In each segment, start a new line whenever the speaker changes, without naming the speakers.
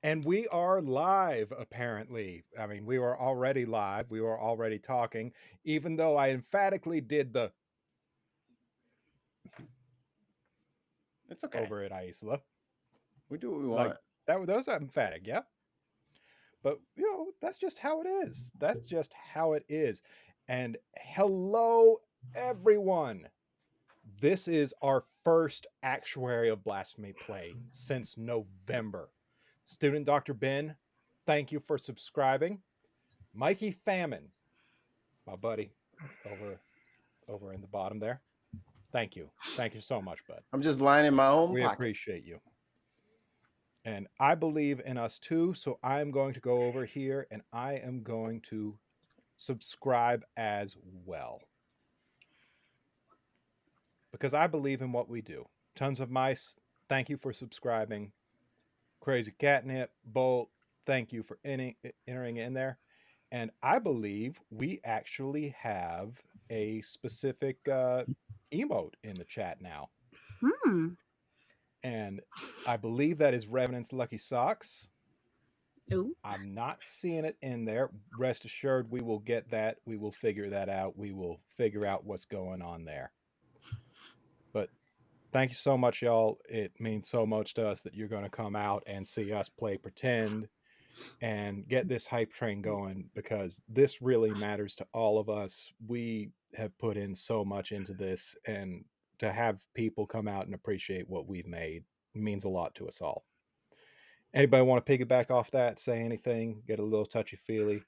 And we are live, apparently. I mean, we were already live. We were already talking, even though I emphatically did the
It's okay.
over at Isla.
We do what we
Like,
want.
that was emphatic, yeah. But, that's just how it is. That's just how it is. And hello, everyone. This is our first Actuary of Blasphemy play since November. Student Dr. Ben, thank you for subscribing. Mikey Famine, my buddy over in the bottom there. Thank you. Thank you so much, bud.
I'm just lying in my own
We
pocket.
appreciate you. And I believe in us too, so I'm going to go over here and I am going to subscribe as well. Because I believe in what we do. Tons of Mice, thank you for subscribing. Crazy Catnip, Bolt, thank you for entering in there. And I believe we actually have a specific emote in the chat now. And I believe that is Revenant's Lucky Socks.
Ooh.
I'm not seeing it in there. Rest assured, we will get that. We will figure that out. We will figure out what's going on there. But thank you so much, y'all. It means so much to us that you're going to come out and see us play pretend and get this hype train going, because this really matters to all of us. We have put in so much into this, and to have people come out and appreciate what we've made means a lot to us all. Anybody want to piggyback off that, say anything, get a little touchy-feely?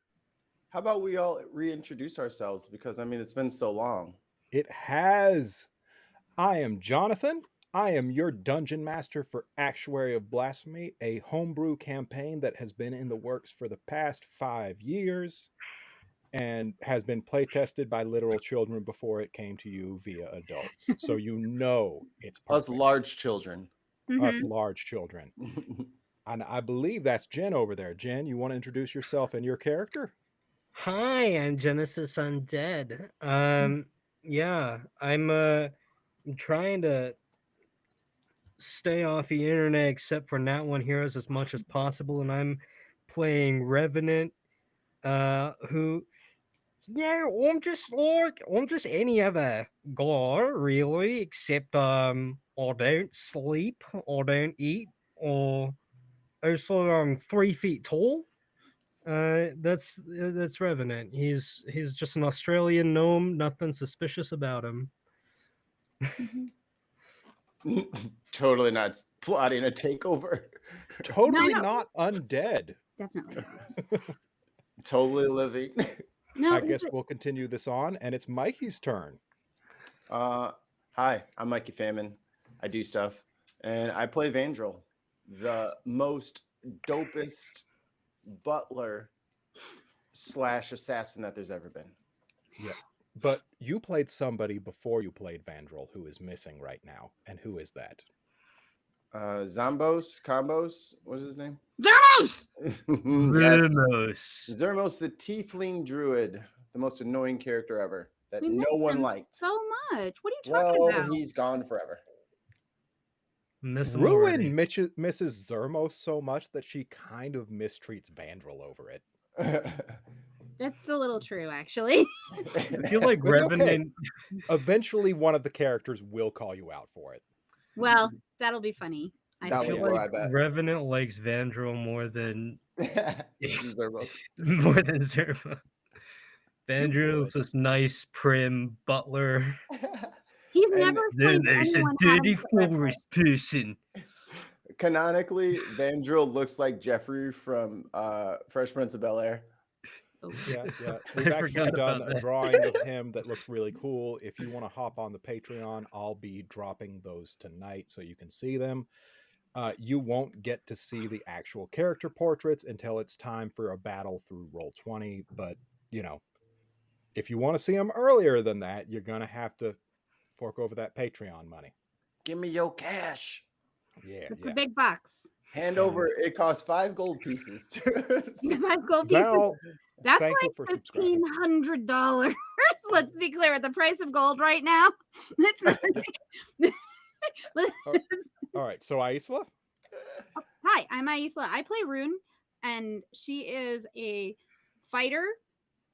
How about we all reintroduce ourselves? Because, I mean, it's been so long.
It has. I am Jonathan. I am your dungeon master for Actuary of Blasphemy, a homebrew campaign that has been in the works for the past 5 years and has been play tested by literal children before it came to you via adults. So it's perfect.
Us large children.
Us large children. And I believe that's Jen over there. Jen, you want to introduce yourself and your character?
Hi, I'm Genesis Undead. Yeah, I'm trying to stay off the internet except for Nat One Heroes as much as possible, and I'm playing Revenant, who I'm just any other guy really, except I don't sleep or don't eat, or also I'm 3 feet tall. That's Revenant. He's just an Australian gnome. Nothing suspicious about him.
Totally not plotting a takeover.
Totally not undead.
Definitely.
Totally living.
No,
I guess we'll continue this on, and it's Mikey's turn.
Hi, I'm Mikey Famine. I do stuff, and I play Vandrel, the most dopest butler / assassin that there's ever been.
Yeah. But you played somebody before you played Vandrel who is missing right now. And who is that?
Zambos, Combos, what's his name?
Zermos!
Yes. Zermos, the tiefling druid, the most annoying character ever that
We
no
miss
one
him
liked.
so much. What are you talking about?
He's gone forever.
Ruin Mrs. Zermos so much that she kind of mistreats Vandrel over it.
That's a little true, actually.
I feel like Revenant.
Okay. Eventually, one of the characters will call you out for it.
Well, that'll be funny.
I feel like Revenant likes Vandrel more than
Zermos.
More than Zermos. Vandrel's this nice, prim butler.
He's never
then there's a dirty forest person.
Canonically, Vandrel looks like Jeffrey from Fresh Prince of Bel-Air.
Yeah. We've actually done a drawing of him that looks really cool. If you want to hop on the Patreon, I'll be dropping those tonight so you can see them. You won't get to see the actual character portraits until it's time for a battle through Roll20. But, if you want to see them earlier than that, you're going to have to fork over that Patreon money.
Give me your cash.
Yeah.
It's a big box.
Hand over. It costs 5 gold pieces.
5 gold pieces. That's like $1,500. Let's be clear, at the price of gold right now. It's not.
All right. So Isla?
Hi, I'm Aisla. I play Rune, and she is a fighter,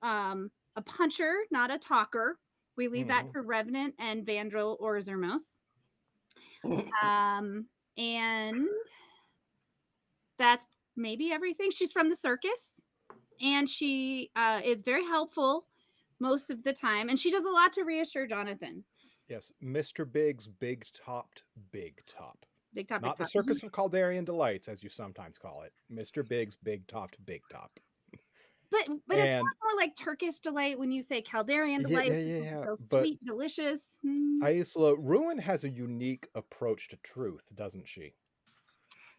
a puncher, not a talker. We leave that to Revenant and Vandril or Zermos. And that's maybe everything. She's from the circus, and she is very helpful most of the time, and she does a lot to reassure Jonathan.
Yes, Mr. Big's big topped big top.
Big top,
Not
big
the
top.
Circus of Caldarian Delights, as you sometimes call it. Mr. Big's big topped big top.
But it's more like Turkish delight when you say Caldarian delight.
Yeah.
So
But
sweet, delicious.
Aisla, Ruin has a unique approach to truth, doesn't she?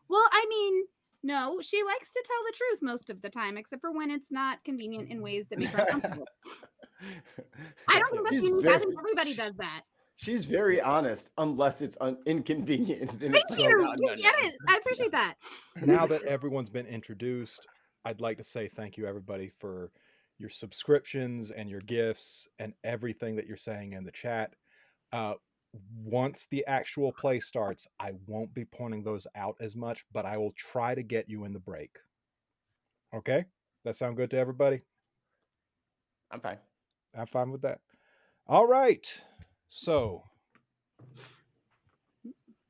Well, I mean, no, she likes to tell the truth most of the time, except for when it's not convenient in ways that make her uncomfortable. I don't think that's unique. I think everybody does that.
She's very honest, unless it's inconvenient.
Thank you. You get it. I appreciate that.
Now that everyone's been introduced, I'd like to say thank you, everybody, for your subscriptions and your gifts and everything that you're saying in the chat. Once the actual play starts, I won't be pointing those out as much, but I will try to get you in the break. Okay? That sound good to everybody?
I'm fine.
I'm fine with that. All right. So,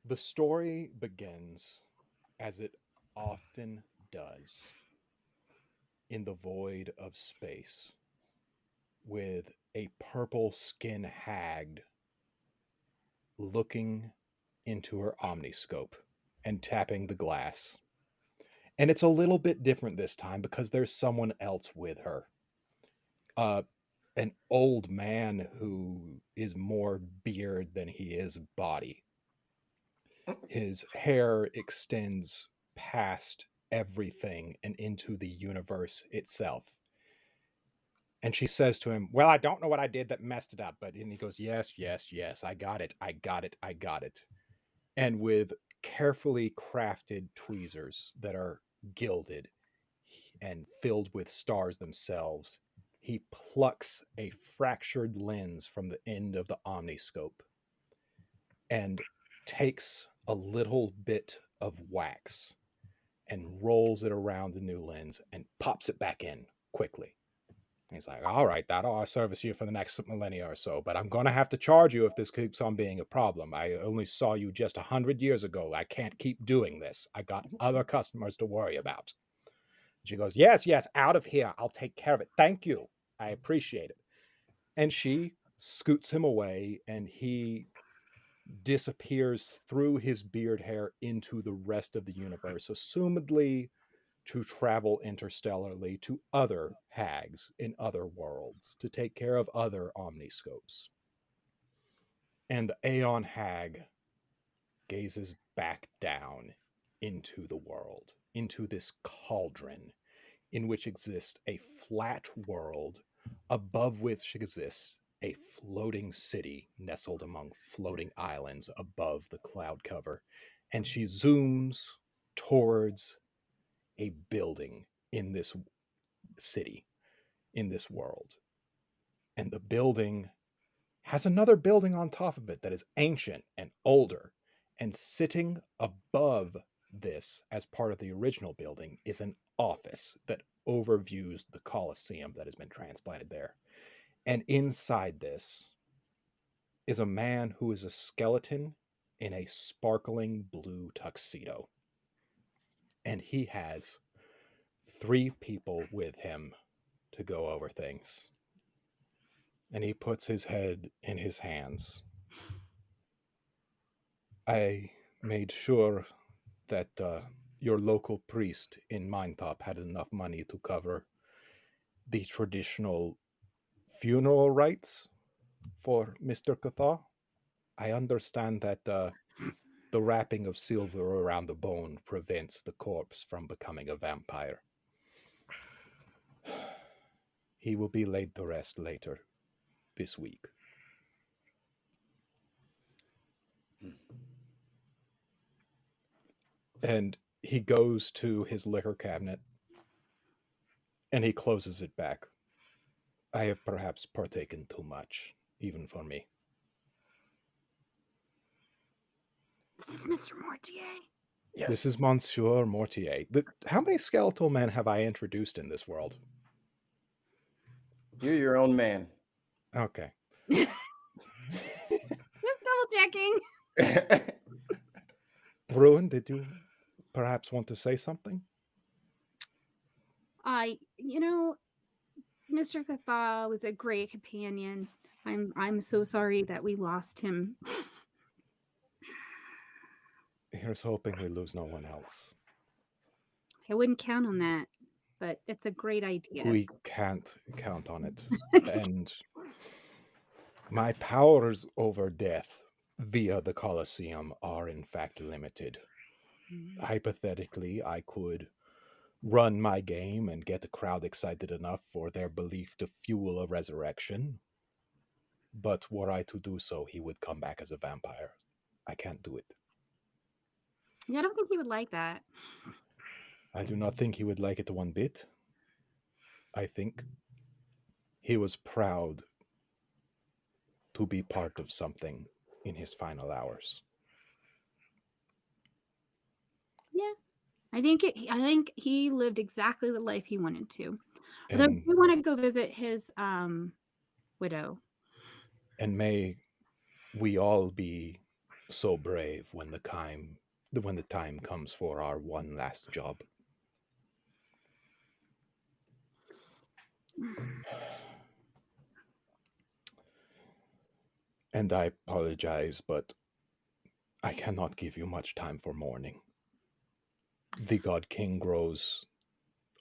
the story begins as it often does in the void of space with a purple skin hag looking into her omniscope and tapping the glass. And it's a little bit different this time because there's someone else with her. An old man who is more beard than he is body. His hair extends past everything and into the universe itself. And she says to him, well, I don't know what I did that messed it up. But and he goes, yes, I got it. And with carefully crafted tweezers that are gilded and filled with stars themselves, he plucks a fractured lens from the end of the omniscope and takes a little bit of wax and rolls it around the new lens and pops it back in quickly. He's like, all right, that'll service you for the next millennia or so, but I'm going to have to charge you if this keeps on being a problem. I only saw you just 100 years ago. I can't keep doing this. I got other customers to worry about. She goes, yes, out of here. I'll take care of it. Thank you. I appreciate it. And she scoots him away, and he disappears through his beard hair into the rest of the universe, assumedly to travel interstellarly to other hags in other worlds, to take care of other omniscopes. And the Aeon hag gazes back down into the world, into this cauldron in which exists a flat world, above which exists a floating city nestled among floating islands above the cloud cover. And she zooms towards a building in this city, in this world. And the building has another building on top of it that is ancient and older. And sitting above this, as part of the original building, is an office that overviews the Colosseum that has been transplanted there. And inside this is a man who is a skeleton in a sparkling blue tuxedo. And he has 3 people with him to go over things. And he puts his head in his hands. I made sure that your local priest in Mindtop had enough money to cover the traditional funeral rites for Mr. Cathar. I understand that the wrapping of silver around the bone prevents the corpse from becoming a vampire. He will be laid to rest later this week. And he goes to his liquor cabinet and he closes it back. I have perhaps partaken too much, even for me.
Is this Mr. Mortier?
Yes.
This is Monsieur Mortier. How many skeletal men have I introduced in this world?
You're your own man.
Okay.
Just double checking.
Ruin, did you perhaps want to say something?
You know, Mr. Cathaw was a great companion. I'm so sorry that we lost him.
Here's hoping we lose no one else.
I wouldn't count on that, but it's a great idea.
We can't count on it. And my powers over death via the Colosseum are in fact limited. Hypothetically, I could run my game and get the crowd excited enough for their belief to fuel a resurrection. But were I to do so, he would come back as a vampire. I can't do it.
Yeah, I don't think he would like that.
I do not think he would like it one bit. I think he was proud to be part of something in his final hours.
Yeah, I think he lived exactly the life he wanted to. Although
And
we want to go visit his widow.
and may we all be so brave when the time comes for our one last job. And I apologize, but I cannot give you much time for mourning. The God King grows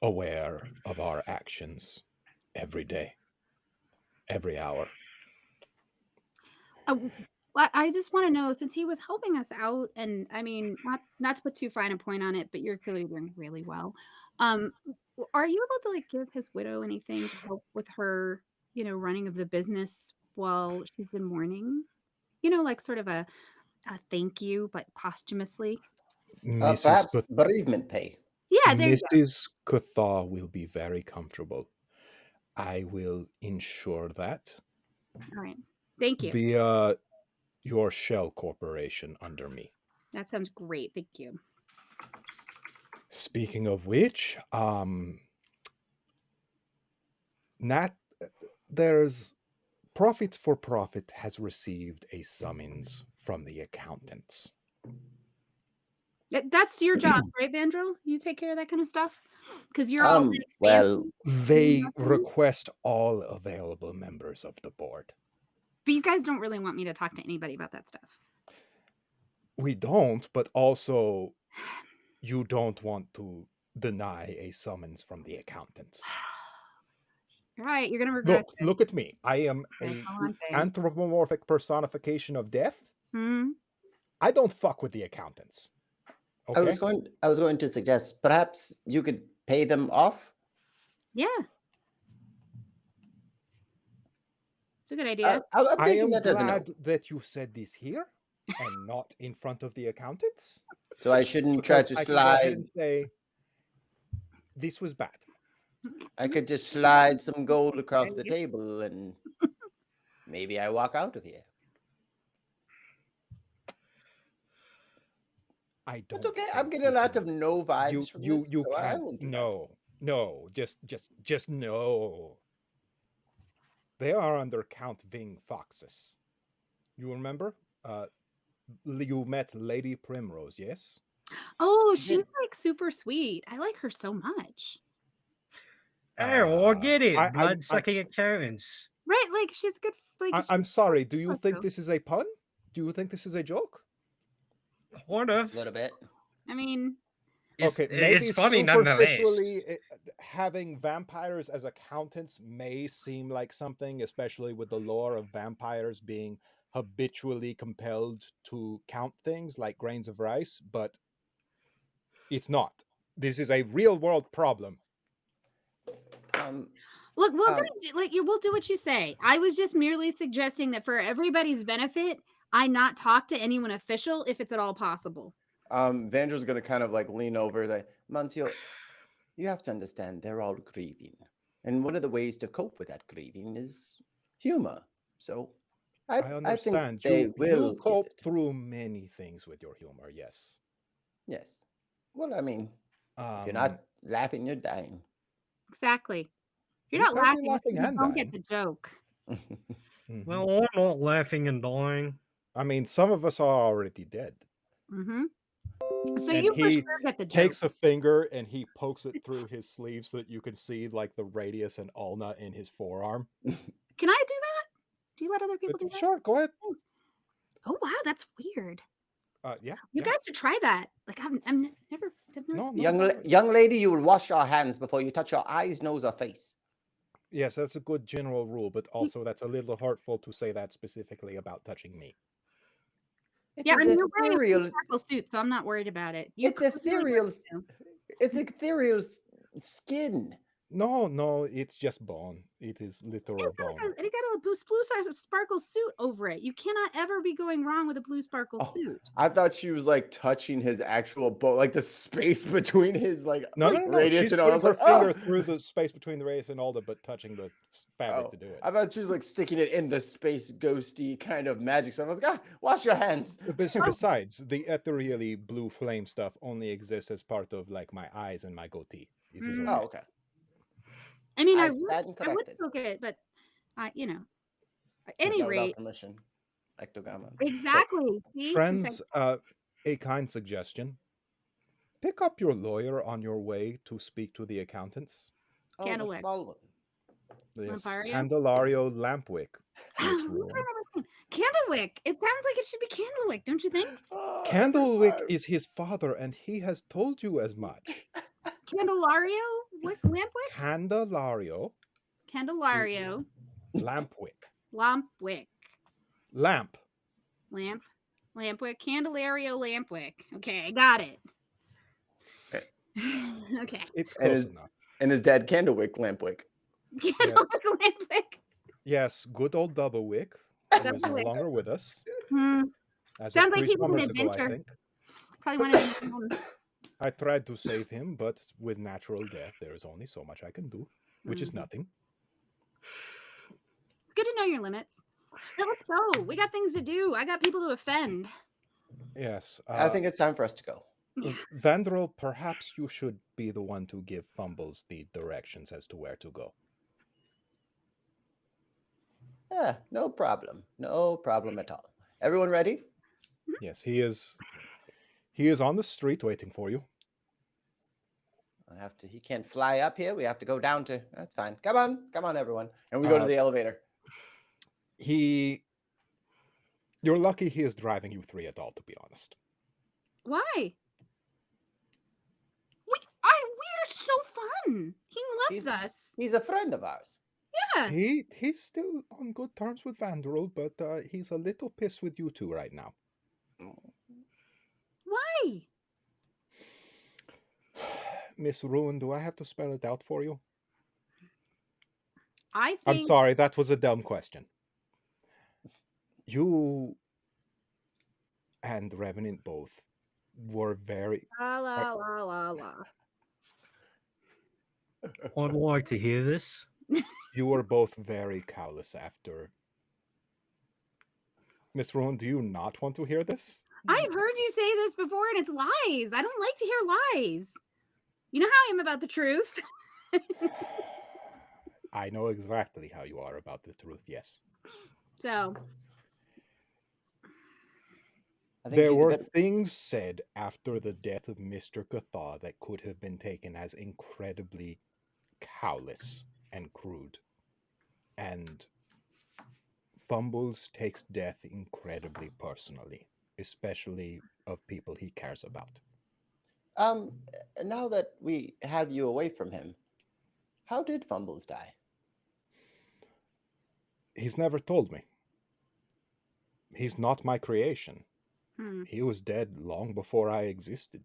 aware of our actions every day, every hour.
Well, I just want to know, since he was helping us out, and I mean, not to put too fine a point on it, but you're clearly doing really well. Are you able to like give his widow anything to help with her, running of the business while she's in mourning? Like sort of a thank you, but posthumously.
Perhaps bereavement pay.
Yeah, there you go.
Mrs. Cathaw will be very comfortable. I will ensure that
All right. Thank you.
via your shell corporation under me.
That sounds great. Thank you.
Speaking of which, there's Profits for Profit has received a summons from the accountants.
That's your job, right, Vandrel? You take care of that kind of stuff? Because you're all like
well,
they request all available members of the board.
But you guys don't really want me to talk to anybody about that stuff.
We don't, but also you don't want to deny a summons from the accountants.
Right, you're gonna regret it.
Look at me. I am
That's
a
all I'm saying.
anthropomorphic personification of death.
Hmm?
I don't fuck with the accountants. Okay?
I was going to suggest perhaps you could pay them off.
Yeah. It's a good idea.
I'm
I
taking
am
that as a no.
glad that you said this here and not in front of the accountants.
So I shouldn't try
Because
to
I can go ahead
slide.
and say this was bad.
I could just slide some gold across the table and maybe I walk out of here.
I don't.
That's okay. I'm getting a lot of no vibes from this.
You
so I
can't.
won't do
No. Just no. They are under Count Ving Foxes. You remember? You met Lady Primrose, yes?
Oh, she's like super sweet. I like her so much.
Oh, get it.
I-
Blood-sucking accountants.
Right, like she's good. Like
I'm sorry. Do you think
though.
this is a pun? Do you think this is a joke?
Sort of.
A little bit.
I mean,
Okay, maybe
it's funny nonetheless.
superficially having vampires as accountants may seem like something, especially with the lore of vampires being habitually compelled to count things like grains of rice, but it's not. This is a real world problem.
Look, we'll do what you say. I was just merely suggesting that for everybody's benefit, I not talk to anyone official if it's at all possible.
Vandrel's going to kind of like lean over, like, Monsieur, you have to understand they're all grieving. And one of the ways to cope with that grieving is humor. So I
understand.
I think they will
cope through many things with your humor, yes.
Yes. Well, I mean, if you're
Um,
not laughing, you're dying.
Exactly. If you're
You
not
can't be
laughing, it's 'cause
laughing
you
and
don't get
dying.
the joke.
Mhm.
Well, I'm not laughing and dying.
I mean, some of us are already dead.
Mm-hmm. So
And
you for
he
sure get the joke.
takes a finger and he pokes it through his sleeve so that you can see like the radius and ulna in his forearm.
Can I do that? Do you let other people do that?
Sure, go ahead.
Thanks. Oh wow, that's weird.
Yeah.
You guys should try that. Like I've never
No,
seen
Young lady, you will wash your hands before you touch your eyes, nose, or face.
Yes, that's a good general rule, but also that's a little hurtful to say that specifically about touching me.
It
Yeah,
is
I mean, you're wearing a
ethereal.
sparkle suit, so I'm not worried about it. You
It's
clearly
ethereal.
want to.
It's ethereal skin.
No, it's just bone. It is literal
It's got
bone.
like it got a blue sparkle suit over it. You cannot ever be going wrong with a blue sparkle suit.
I thought she was like touching his actual boat, like the space between his like
No.
radius
She's
and all. I
putting
was
her
like,
finger through the space between the radius and ulna, but touching the fabric to do it.
I thought she was like sticking it in the space ghosty kind of magic stuff. I was like, wash your hands.
Besides, the ethereally blue flame stuff only exists as part of like my eyes and my goatee. It is okay.
Oh, okay.
I mean, I
stand
would
corrected.
still get it, but at any
Without
rate,
permission. Ectogama.
exactly. See?
Friends, a kind suggestion. Pick up your lawyer on your way to speak to the accountants.
Oh, the
Candlewick.
small one.
This
Lampario?
Candelario Lampwick. Miss
What
Ruin.
did I understand? Candlewick. It sounds like it should be Candlewick, don't you think?
Candlewick is his father, and he has told you as much.
Candelario? Lampwick?
Candelario
Candelario.
Lampwick.
Lampwick.
Lamp.
Lampwick. Candelario Lampwick. Okay, I got it.
Okay.
Okay.
It's close enough.
And his dad, Candlewick Lampwick.
Candlewick Lampwick.
Yes, good old Doublewick, who is no longer with us. As
Sounds
of
like
3
he was an
summers ago, I
adventure.
think.
Probably wanted to
I tried to save him, but with natural death, there is only so much I can do, which is nothing.
It's good to know your limits. Now let's go. We got things to do. I got people to offend.
Yes.
I think it's time for us to go.
Vandrel, perhaps you should be the one to give Fumbles the directions as to where to go.
Yeah, no problem. No problem at all. Everyone ready?
Yes, he is on the street waiting for you.
He can't fly up here. We have to go down to. That's fine. Come on, everyone. And we go to the elevator.
You're lucky he is driving you 3 at all, to be honest.
Why? We're so fun. He loves us.
He's a friend of ours.
Yeah.
He's still on good terms with Vandrel, but he's a little pissed with you two right now.
Why?
Miss Ruin, do I have to spell it out for you?
I'm
sorry, that was a dumb question. You and Revenant both were very...
La.
I'd like to hear this.
You were both very callous after... Miss Ruin, do you not want to hear this?
I've heard you say this before, and it's lies. I don't like to hear lies. You know how I am about the truth.
I know exactly how you are about the truth, yes.
So...
There were things said after the death of Mr. Cathar that could have been taken as incredibly callous and crude. And Fumbles takes death incredibly personally, especially of people he cares about.
Now that we have you away from him, how did Fumbles die?
He's never told me. He's not my creation. He was dead long before I existed.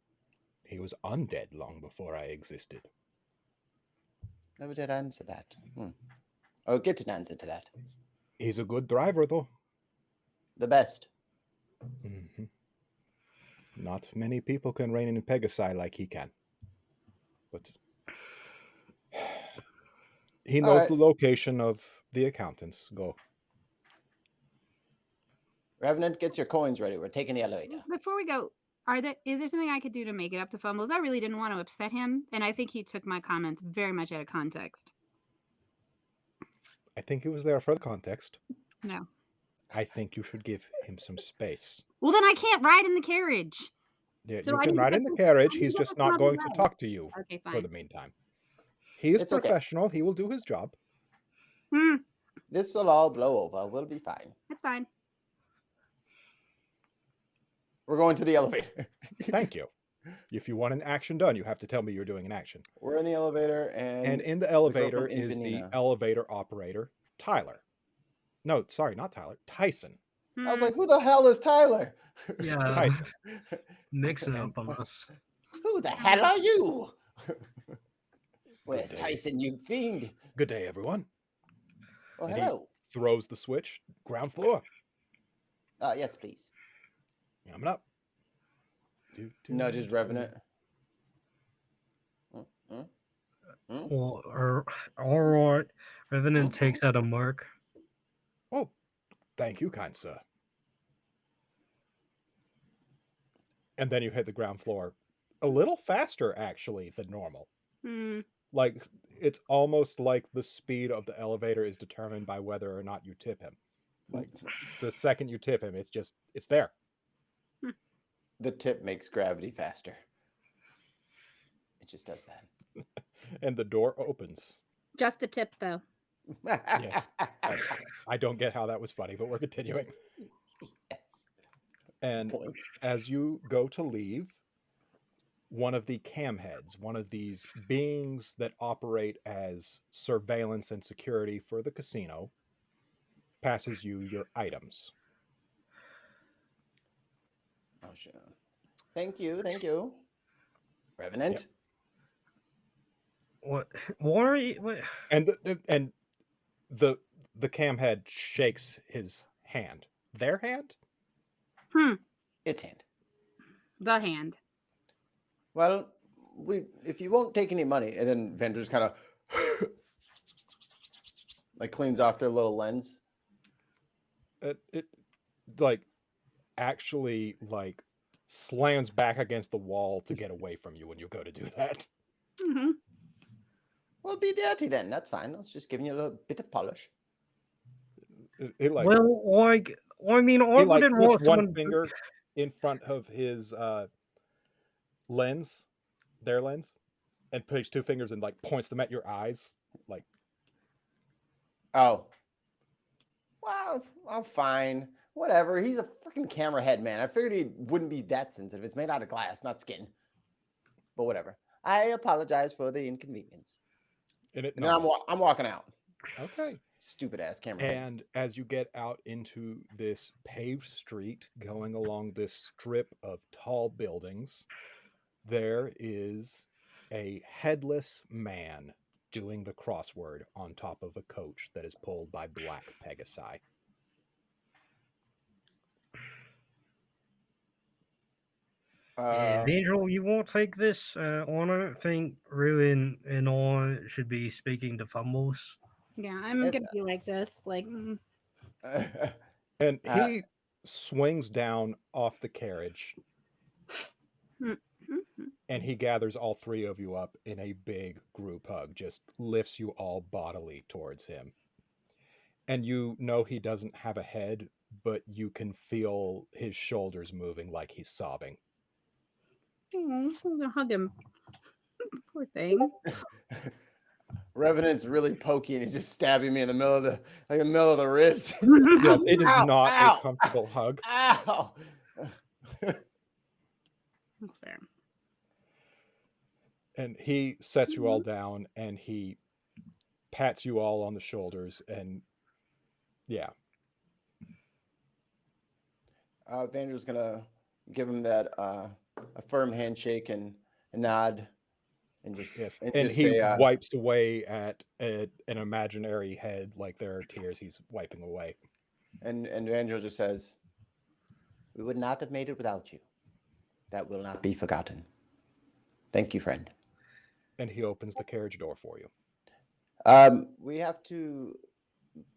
He was undead long before I existed.
Never did answer that. I'll get an answer to that.
He's a good driver, though.
The best.
Mm-hmm. Not many people can reign in Pegasi like he can. But he knows the location of the accountants. Go.
Revenant, get your coins ready. We're taking the elevator.
Before we go, Is there something I could do to make it up to Fumbles? I really didn't want to upset him, and I think he took my comments very much out of context.
I think it was there for the context.
No.
I think you should give him some space.
Well, then I can't ride in the carriage.
Yeah,
So
you
I
can
need to
ride
get
in the
this-
carriage.
I need to
He's
get
just
this
not
puppy
going to
right.
talk to you
Okay,
for
fine.
the meantime. He is
It's okay.
professional. He will do his job.
This will all blow over. We'll be fine.
That's fine.
We're going to the elevator.
Thank you. If you want an action done, you have to tell me you're doing an action.
We're in the elevator,
And in the
girl
elevator
from
is the
Impanina.
elevator operator, Tyler. No, sorry, not Tyler. Tyson.
I was like, who the hell is Tyler?
Yeah,
Tyson.
mix it up on us.
Who the hell are you? Where's
day.
Tyson, you fiend?
Good day, everyone.
Oh,
And he
hello.
throws the switch. Ground floor.
Yes, please.
Coming up.
Nudges Revenant.
Well, all right. Revenant takes out a mark.
Oh, thank you, kind sir. And then you hit the ground floor a little faster, actually, than normal. Like, it's almost like the speed of the elevator is determined by whether or not you tip him. Like, the second you tip him, it's there.
The tip makes gravity faster. It just does that.
And the door opens.
Just the tip, though.
Yes. I don't get how that was funny, but we're continuing.
Yes.
And
Points.
as you go to leave, one of the cam heads, one of these beings that operate as surveillance and security for the casino, passes you your items.
Oh, sure. Thank you. Revenant.
Yep.
What? What are you? What?
And the cam head shakes his hand. Their hand?
Its hand.
The hand.
Well, if you won't take any money, and then Vendors kind of like cleans off their little lens.
It like actually like slams back against the wall to get away from you when you go to do that.
Mm-hmm.
Well, be dirty then. That's fine. I was just giving you a little bit of polish.
It like,
well, like, I mean, I
he like
wouldn't
puts
want
one
someone.
finger in front of his lens, their lens, and puts two fingers and like points them at your eyes. Like,
Oh. Well, I'm fine. Whatever. He's a freaking camera head, man. I figured he wouldn't be that sensitive. It's made out of glass, not skin. But whatever. I apologize for the inconvenience.
and
then I'm walking out.
Okay.
Stupid ass camera head.
And as you get out into this paved street going along this strip of tall buildings, there is a headless man doing the crossword on top of a coach that is pulled by black Pegasi.
Angel, you won't take this. I don't think Ruin and I should be speaking to Fumbles.
Yeah, I'm gonna be like this. Like,
And he swings down off the carriage and he gathers all three of you up in a big group hug, just lifts you all bodily towards him. And you know he doesn't have a head, but you can feel his shoulders moving like he's sobbing.
I'm gonna hug him. Poor thing.
Revenant's really pokey and he's just stabbing me in the middle of the ribs.
Yes, it is
Ow,
not
ow,
a comfortable hug.
Ow!
That's fair.
And he sets you all down and he pats you all on the shoulders and yeah.
Vander's gonna give him that a firm handshake and a nod, and just
and
just
he
say,
wipes away at an imaginary head like there are tears he's wiping away.
And Vander just says, "We would not have made it without you. That will not be forgotten. Thank you, friend."
And he opens the carriage door for you.
We have to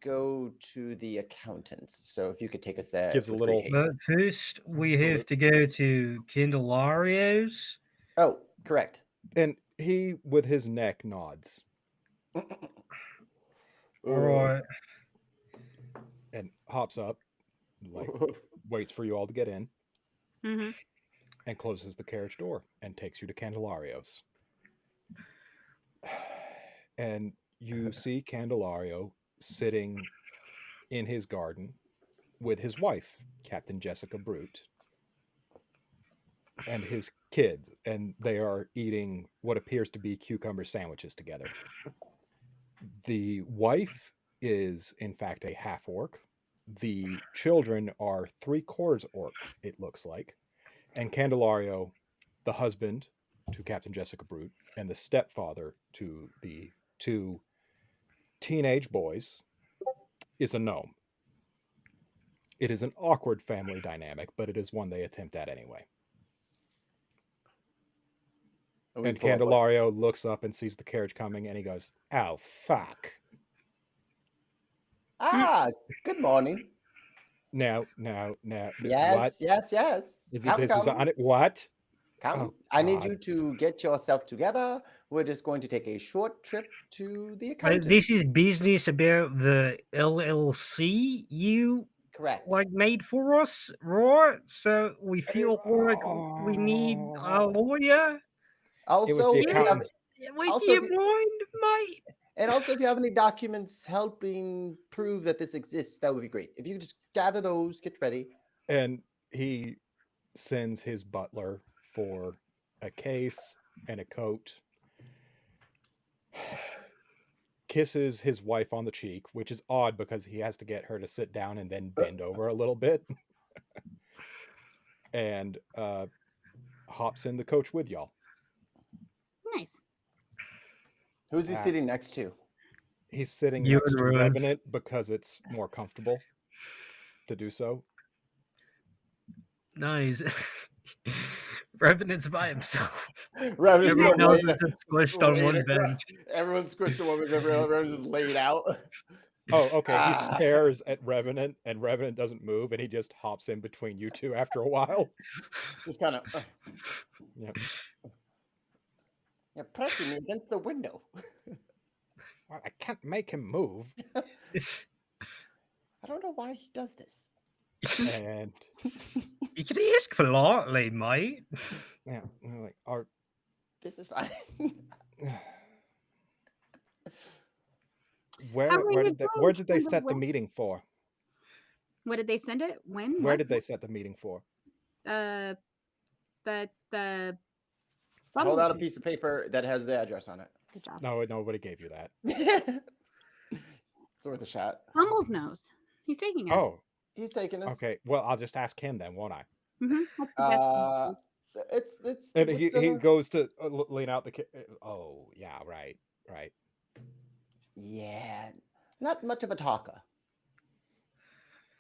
go to the accountants. So if you could take us there.
Gives a
with great
little-
haste.
But first, we
Salute.
have to go to Candelario's.
Oh, correct.
And he, with his neck, nods
All right.
and hops up, like waits for you all to get in,
Mm-hmm.
and closes the carriage door and takes you to Candelario's. And you see Candelario sitting in his garden with his wife, Captain Jessica Brute, and his kids, and they are eating what appears to be cucumber sandwiches together. The wife is, in fact, a half orc. The children are 3/4 orc, it looks like. And Candelario, the husband to Captain Jessica Brute, and the stepfather to the two teenage boys, is a gnome. It is an awkward family dynamic, but it is one they attempt at anyway.
we
And
pull up, like,
Candelario looks up and sees the carriage coming, and he goes, "Oh, fuck."
Ah, good morning.
Now,
Yes,
what?
yes.
This is on it. What?
Count.
Oh,
I need you
God.
to get yourself together. We're just going to take a short trip to the accountant.
This is business about the LLC you
Correct.
like made for us, right? So we feel like we need a lawyer.
Also,
It was the
if you have-
accountant's.
Would
Also,
you
if you-
mind, mate?
and also, if you have any documents helping prove that this exists, that would be great. If you could just gather those, get ready.
And he sends his butler for a case and a coat. Kisses his wife on the cheek, which is odd because he has to get her to sit down and then bend over a little bit. And hops in the coach with y'all.
Nice.
Who's he
Ah.
sitting next to?
He's sitting
You
next
and
to
Rowan.
Revenant because it's more comfortable to do so.
Nice. Revenant's by himself.
Revenant's
Everyone
still
else
laying-
is just squished on
laying
one
across-
bench.
Everyone's squished on one bench. Everyone's just laid out.
Oh, okay. He
Ah.
stares at Revenant, and Revenant doesn't move, and he just hops in between you two after a while.
Just kind of.
Yeah.
You're pressing me against the window.
Well, I can't make him move.
I don't know why he does this.
And
You can ask politely, mate.
yeah, you're like, are
This is fine.
where
How are you
did
going
they
to
set the
the
meeting for?
What did they send it? When?
Where
What?
did they set the meeting for?
The
Hold out a
bumblebee.
piece of paper that has the address on it.
Good job.
No, nobody gave you that.
It's worth a shot.
Bumbles knows. He's taking us.
Oh,
He's taking us.
okay. Well, I'll just ask him then, won't I?
Mhm.
It's
And
what's
he
the-
goes to lean out the. Oh, yeah, right.
Yeah, not much of a talker.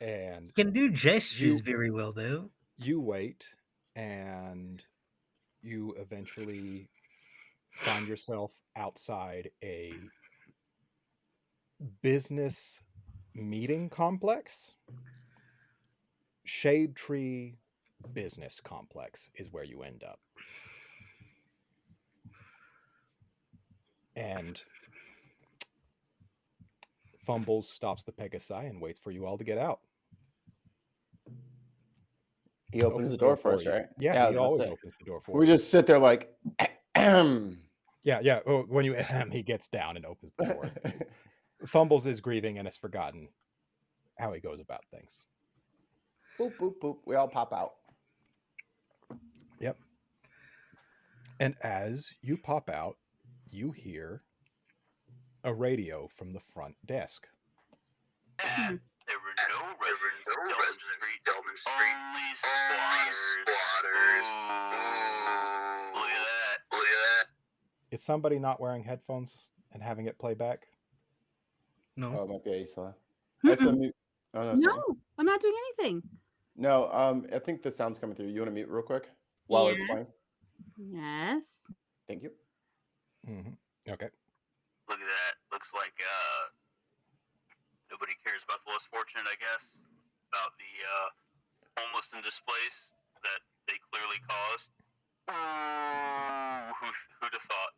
And
Can do gestures
You-
very well, though.
you wait, and you eventually find yourself outside a business meeting complex. Shade Tree Business Complex is where you end up. And Fumbles stops the Pegasi and waits for you all to get out.
He opens the door for us,
you.
right?
Yeah,
I
he
was gonna
always
say.
opens the door for
We
you.
just sit there like.
Yeah. Oh, when you he gets down and opens the door. Fumbles is grieving and has forgotten how he goes about things.
Boop boop boop. We all pop out.
Yep. And as you pop out, you hear a radio from the front desk.
There were no residents in Delvin Street, only squatters. Ooh, look at that.
Is somebody not wearing headphones and having it play back?
No.
Oh, it might be Isla.
Mm-mm.
Isla, mute. Oh, no, sorry.
No, I'm not doing anything.
No, I think the sound's coming through. You want to mute real quick while it's playing?
Yes.
Thank you.
Mm-hmm. Okay.
Look at that. Looks like less fortunate, I guess, about the homeless and displaced that they clearly caused. Who'd have thought?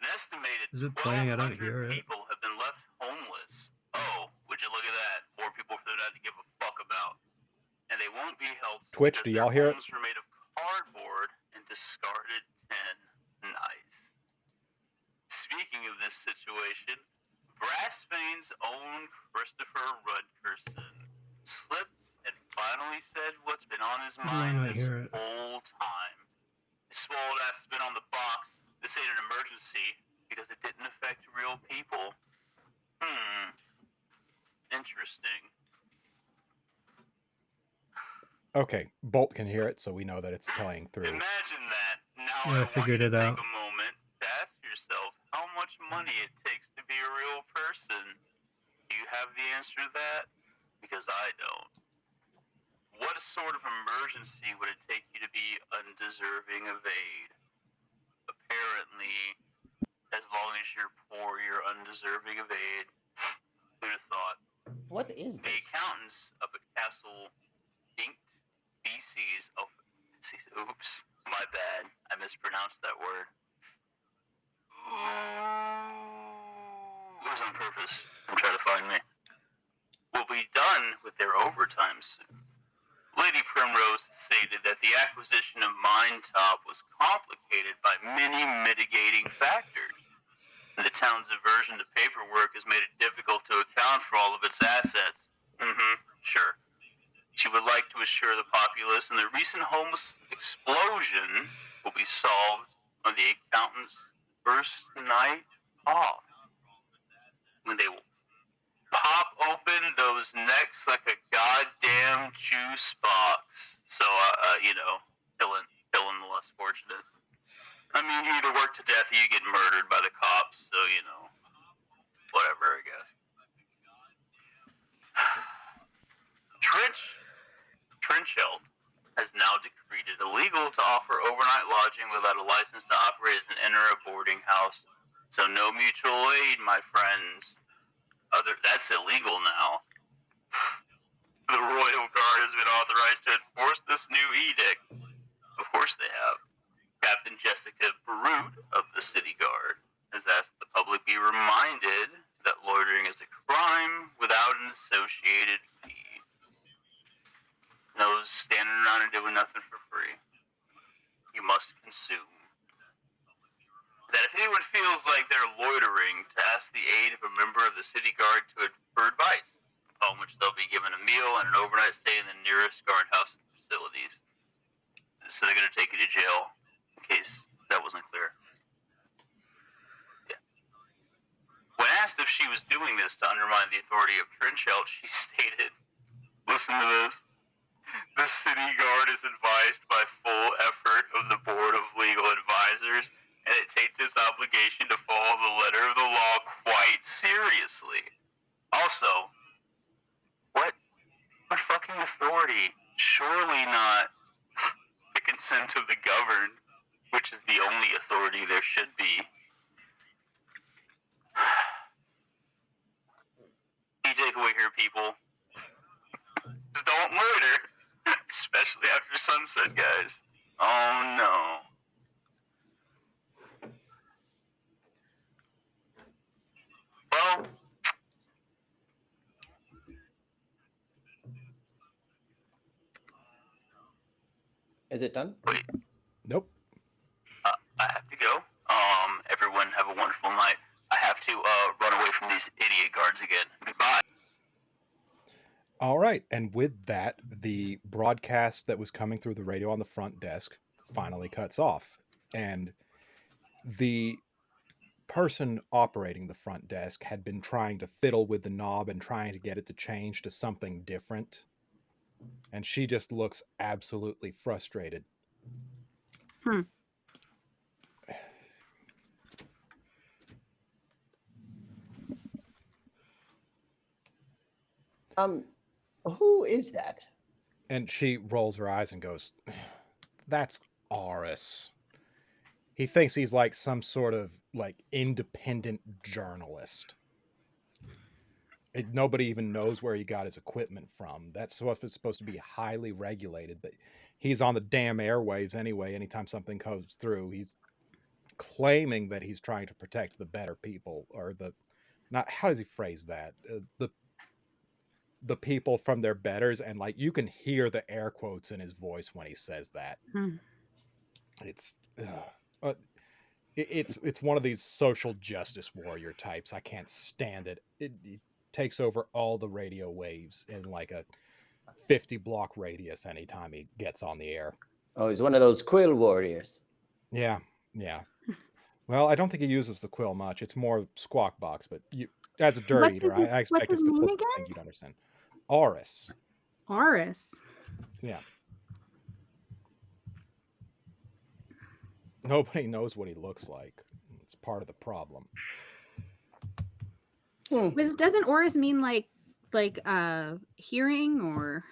An estimated
Is it playing? I don't
1,200
hear it.
people have been left homeless. Oh, would you look at that? More people for them not to give a fuck about. And they won't be helped
Twitch,
because
do y'all
their
hear it?
homes are made of cardboard and discarded tin. Nice. Speaking of this situation, Brassbane's own Christopher Rudkerson slipped and finally said what's been on his
How do I
mind
not
this
hear it?
whole time. His swole ass has been on the box. This ain't an emergency because it didn't affect real people. Interesting.
Okay, Bolt can hear it, so we know that it's playing through.
Imagine that. Now
Yeah, I
I want
figured
you to
it
take
out.
a moment to ask yourself how much money it takes to be a real person. Do you have the answer to that? Because I don't. What sort of emergency would it take you to be undeserving of aid? Apparently, as long as you're poor, you're undeserving of aid. Who'd have thought?
What is
The
this?
accountants up at Castle inked feces of... Oops, my bad. I mispronounced that word. It was on purpose. Don't try to find me. Will be done with their overtime soon. Lady Primrose stated that the acquisition of Mine Top was complicated by many mitigating factors. And the town's aversion to paperwork has made it difficult to account for all of its assets. Sure. She would like to assure the populace and the recent homeless explosion will be solved on the accountant's first night off. When they will pop open those necks like a goddamn juice box. So, killing the less fortunate. I mean, you either work to death or you get murdered by the cops, so, whatever, I guess. Trenchelt has now decreed it illegal to offer overnight lodging without a license to operate as an inn or a boarding house. So no mutual aid, my friends. That's illegal now. The Royal Guard has been authorized to enforce this new edict. Of course they have. Captain Jessica Brute of the City Guard has asked the public be reminded that loitering is a crime without an associated fee. No standing around and doing nothing for free. You must consume. That if anyone feels like they're loitering, to ask the aid of a member of the City Guard for advice, upon which they'll be given a meal and an overnight stay in the nearest guardhouse facilities. So they're going to take you to jail, in case that wasn't clear. Yeah. When asked if she was doing this to undermine the authority of Trenchelt, she stated, listen to this. The City Guard is advised by full effort of the Board of Legal Advisors, and it takes its obligation to follow the letter of the law quite seriously. Also, what fucking authority? Surely not the consent of the governed, which is the only authority there should be. Key takeaway here, people. Just don't loiter. Especially after sunset, guys. Oh no. Well,
Is it done?
wait.
Nope.
I have to go. Everyone have a wonderful night. I have to run away from these idiot guards again. Goodbye.
All right. And with that, the broadcast that was coming through the radio on the front desk finally cuts off. And the person operating the front desk had been trying to fiddle with the knob and trying to get it to change to something different. And she just looks absolutely frustrated.
Who is that?
And she rolls her eyes and goes, that's Aris. He thinks he's like some sort of like independent journalist. Nobody even knows where he got his equipment from. That stuff is supposed to be highly regulated, but he's on the damn airwaves anyway. Anytime something comes through, he's claiming that he's trying to protect the better people, or not. How does he phrase that? The people from their betters, and like you can hear the air quotes in his voice when he says that. It's it's one of these social justice warrior types. I can't stand it. It takes over all the radio waves in like a 50 block radius anytime he gets on the air.
Oh, he's one of those quill warriors.
Yeah. Well, I don't think he uses the quill much. It's more squawk box, but you, as a dirt eater, I expect it's the closest thing you'd understand. Auris. Yeah. Nobody knows what he looks like. It's part of the problem.
Doesn't Auris mean like hearing or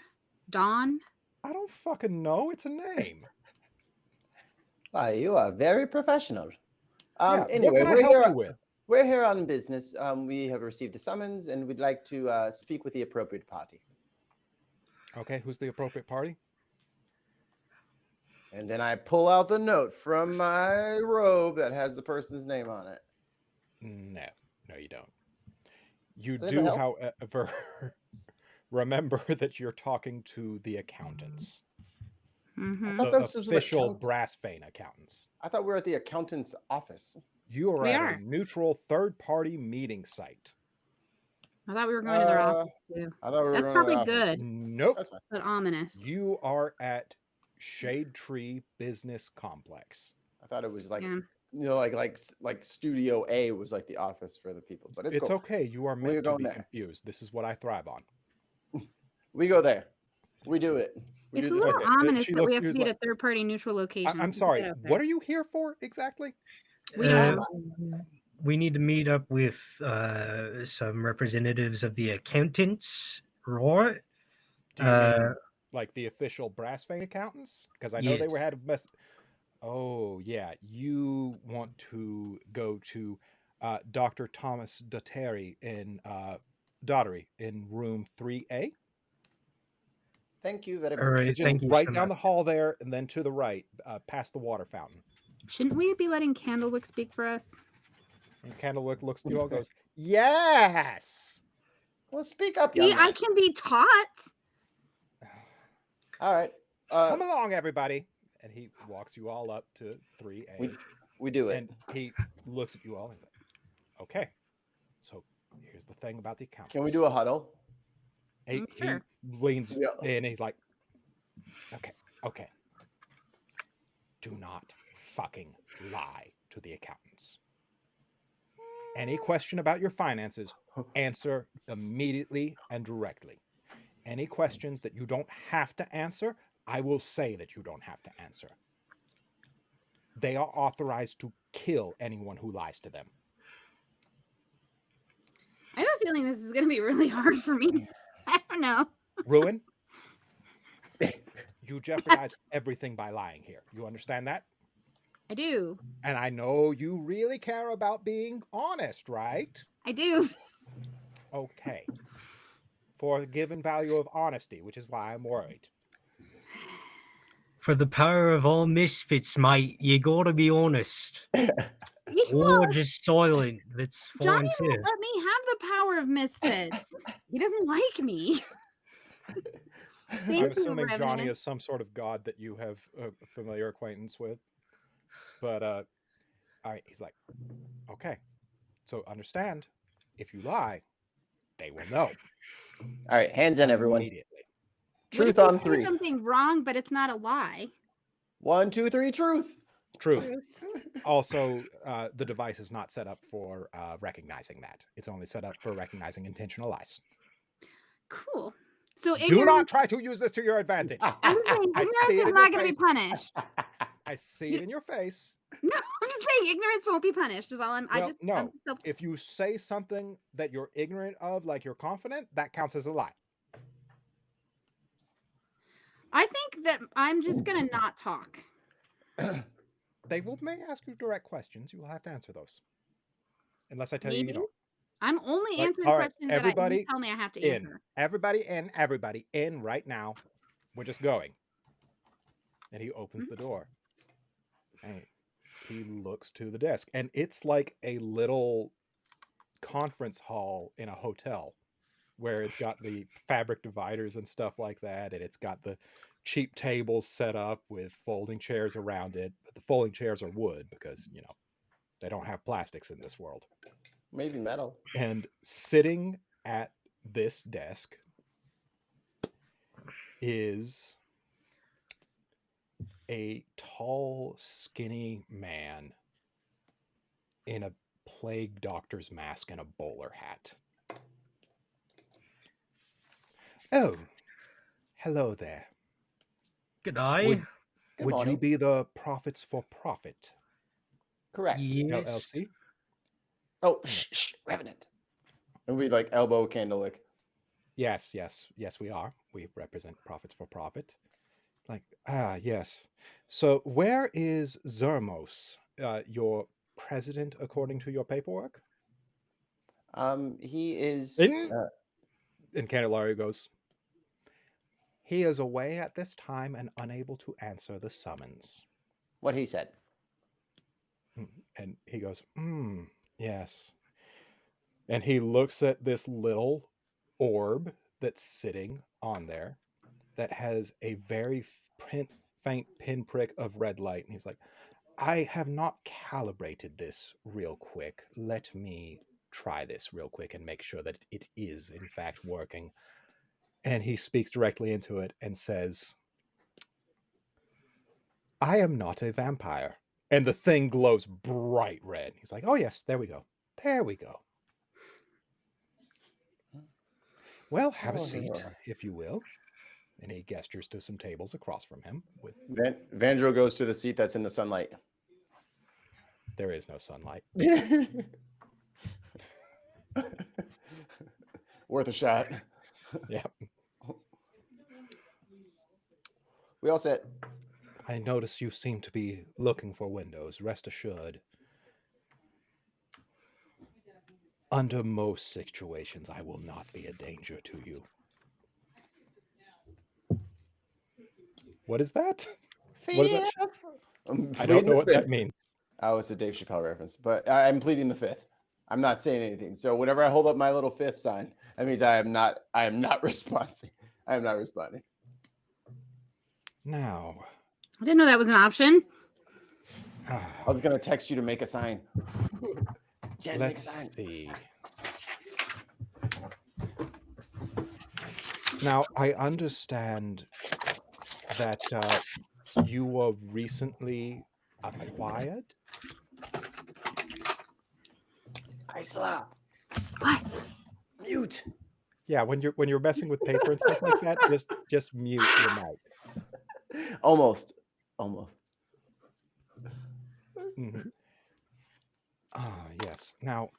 dawn?
I don't fucking know. It's a name.
Why, you are very professional.
what
Anyway,
can I help you with?
We're here on business. We have received a summons, and we'd like to speak with the appropriate party.
Okay, who's the appropriate party?
And then I pull out the note from my robe that has the person's name on it.
No, you don't. You do, however, remember that you're talking to the accountants.
Mm-hmm.
I thought
The official Brassfane accountants.
I thought we were at the accountant's office.
You are at a neutral third-party meeting site.
I thought we were going to their office too.
I thought we were
That's
going
probably
to their office.
good.
Nope.
That's fine.
But ominous.
You are at Shade Tree Business Complex.
I thought it was like like Studio A was like the office for the people, but it's cool.
Okay. You are meant to be confused. This is what I thrive on.
We go there. We do it.
It's a little ominous that we have to be at a third-party neutral location.
I'm sorry. What are you here for exactly?
We need to meet up with some representatives of the accountants, right?
Do you mean like the official Brassfane accountants? Because I know they had a mess. Oh, yeah. You want to go to Dr. Thomas Daugherty in room 3A?
Thank you very much.
All right,
it's just right down the hall there, and then to the right, past the water fountain.
Shouldn't we be letting Candlewick speak for us?
And Candlewick looks at you all, goes, "Yes."
Well, speak up.
See, I can be taught.
All right.
Come along, everybody. And he walks you all up to 3A.
We do it.
And he looks at you all and he's like, "Okay, so here's the thing about the account.
Can we do a huddle?"
He leans in and he's like, okay. Do not fucking lie to the accountants. Any question about your finances, answer immediately and directly. Any questions that you don't have to answer, I will say that you don't have to answer. They are authorized to kill anyone who lies to them.
I have a feeling this is going to be really hard for me. I don't know.
Ruin, you jeopardize everything by lying here. You understand that?
I do.
And I know you really care about being honest, right?
I do.
Okay. For the given value of honesty, which is why I'm worried.
For the power of all misfits, mate, you gotta be honest. Or just silent. That's fine
Johnny
too.
won't let me have the power of misfits. He doesn't like me.
I'm assuming Johnny is some sort of god that you have a familiar acquaintance with. But all right, he's like, okay. So understand, if you lie, they will know.
All right, hands in, everyone.
Immediately.
Truth on 3.
Something wrong, but it's not a lie.
1, 2, 3. Truth.
Also, the device is not set up for recognizing that. It's only set up for recognizing intentional lies.
Cool. So
do not try to use this to your advantage.
I'm saying ignorance is not going to be punished.
I see it in your face.
No, I'm just saying ignorance won't be punished. Is all I'm.
If you say something that you're ignorant of, like you're confident, that counts as a lie.
I think that I'm just going to not talk.
They may ask you direct questions. You will have to answer those. Unless I tell you you don't.
I'm only
Like,
answering
all right,
questions that you
everybody
tell me I have to
in.
answer.
Everybody in right now. We're just going. And he opens the door. And he looks to the desk. And it's like a little conference hall in a hotel where it's got the fabric dividers and stuff like that. And it's got the cheap tables set up with folding chairs around it. But the folding chairs are wood because, they don't have plastics in this world.
Maybe metal.
And sitting at this desk is a tall, skinny man in a plague doctor's mask and a bowler hat. Oh, hello there.
Good eye.
Would,
Good
would you
morning.
be the Prophets for Profit,
Correct.
Yes.
LLC?
Oh, shh, Revenant. And we like elbow candle lick.
Yes, we are. We represent Prophets for Profit. Yes. So where is Zermos, your president, according to your paperwork?
He is.
And Candelario goes, he is away at this time and unable to answer the summons.
What he said.
And he goes, yes. And he looks at this little orb that's sitting on there that has a very faint pinprick of red light. And he's like, I have not calibrated this real quick. Let me try this real quick and make sure that it is, in fact, working. And he speaks directly into it and says, I am not a vampire. And the thing glows bright red. He's like, oh, yes, there we go. There we go. Well, have a seat, if you will. And he gestures to some tables across from him.
Vandro goes to the seat that's in the sunlight.
There is no sunlight.
Worth a shot.
Yeah.
We all sit.
I notice you seem to be looking for windows. Rest assured, under most situations, I will not be a danger to you. What is that? What is that? I don't know what that means.
Oh, it's a Dave Chappelle reference, but I'm pleading the fifth. I'm not saying anything. So whenever I hold up my little fifth sign, that means I am not responding. I am not responding.
Now,
I didn't know that was an option.
I was gonna text you to make a sign. Jen,
let's
make a sign.
see. Now, I understand that you were recently acquired.
Isla.
What?
Mute.
Yeah, when you're messing with paper and stuff like that, just mute your mic.
Almost.
Mm-hmm. Yes. Now,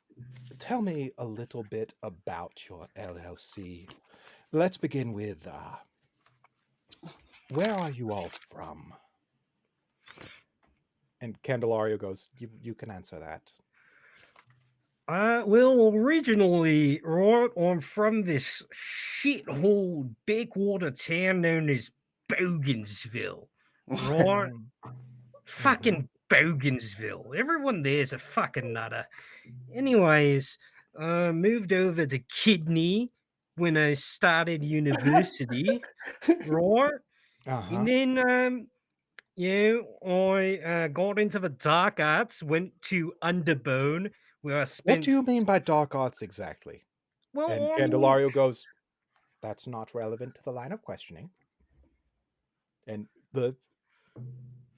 tell me a little bit about your LLC. Let's begin with where are you all from? And Candelario goes, you can answer that.
Well, originally, right, I'm from this shithole backwater town known as Bogensville, right? Fucking Bogensville. Everyone there's a fucking nutter. Anyways, moved over to Kidney when I started university, right? And then, I got into the dark arts, went to Underbone, where I spent.
What do you mean by dark arts exactly?
Well,
And
I mean,
Candelario goes, that's not relevant to the line of questioning. And the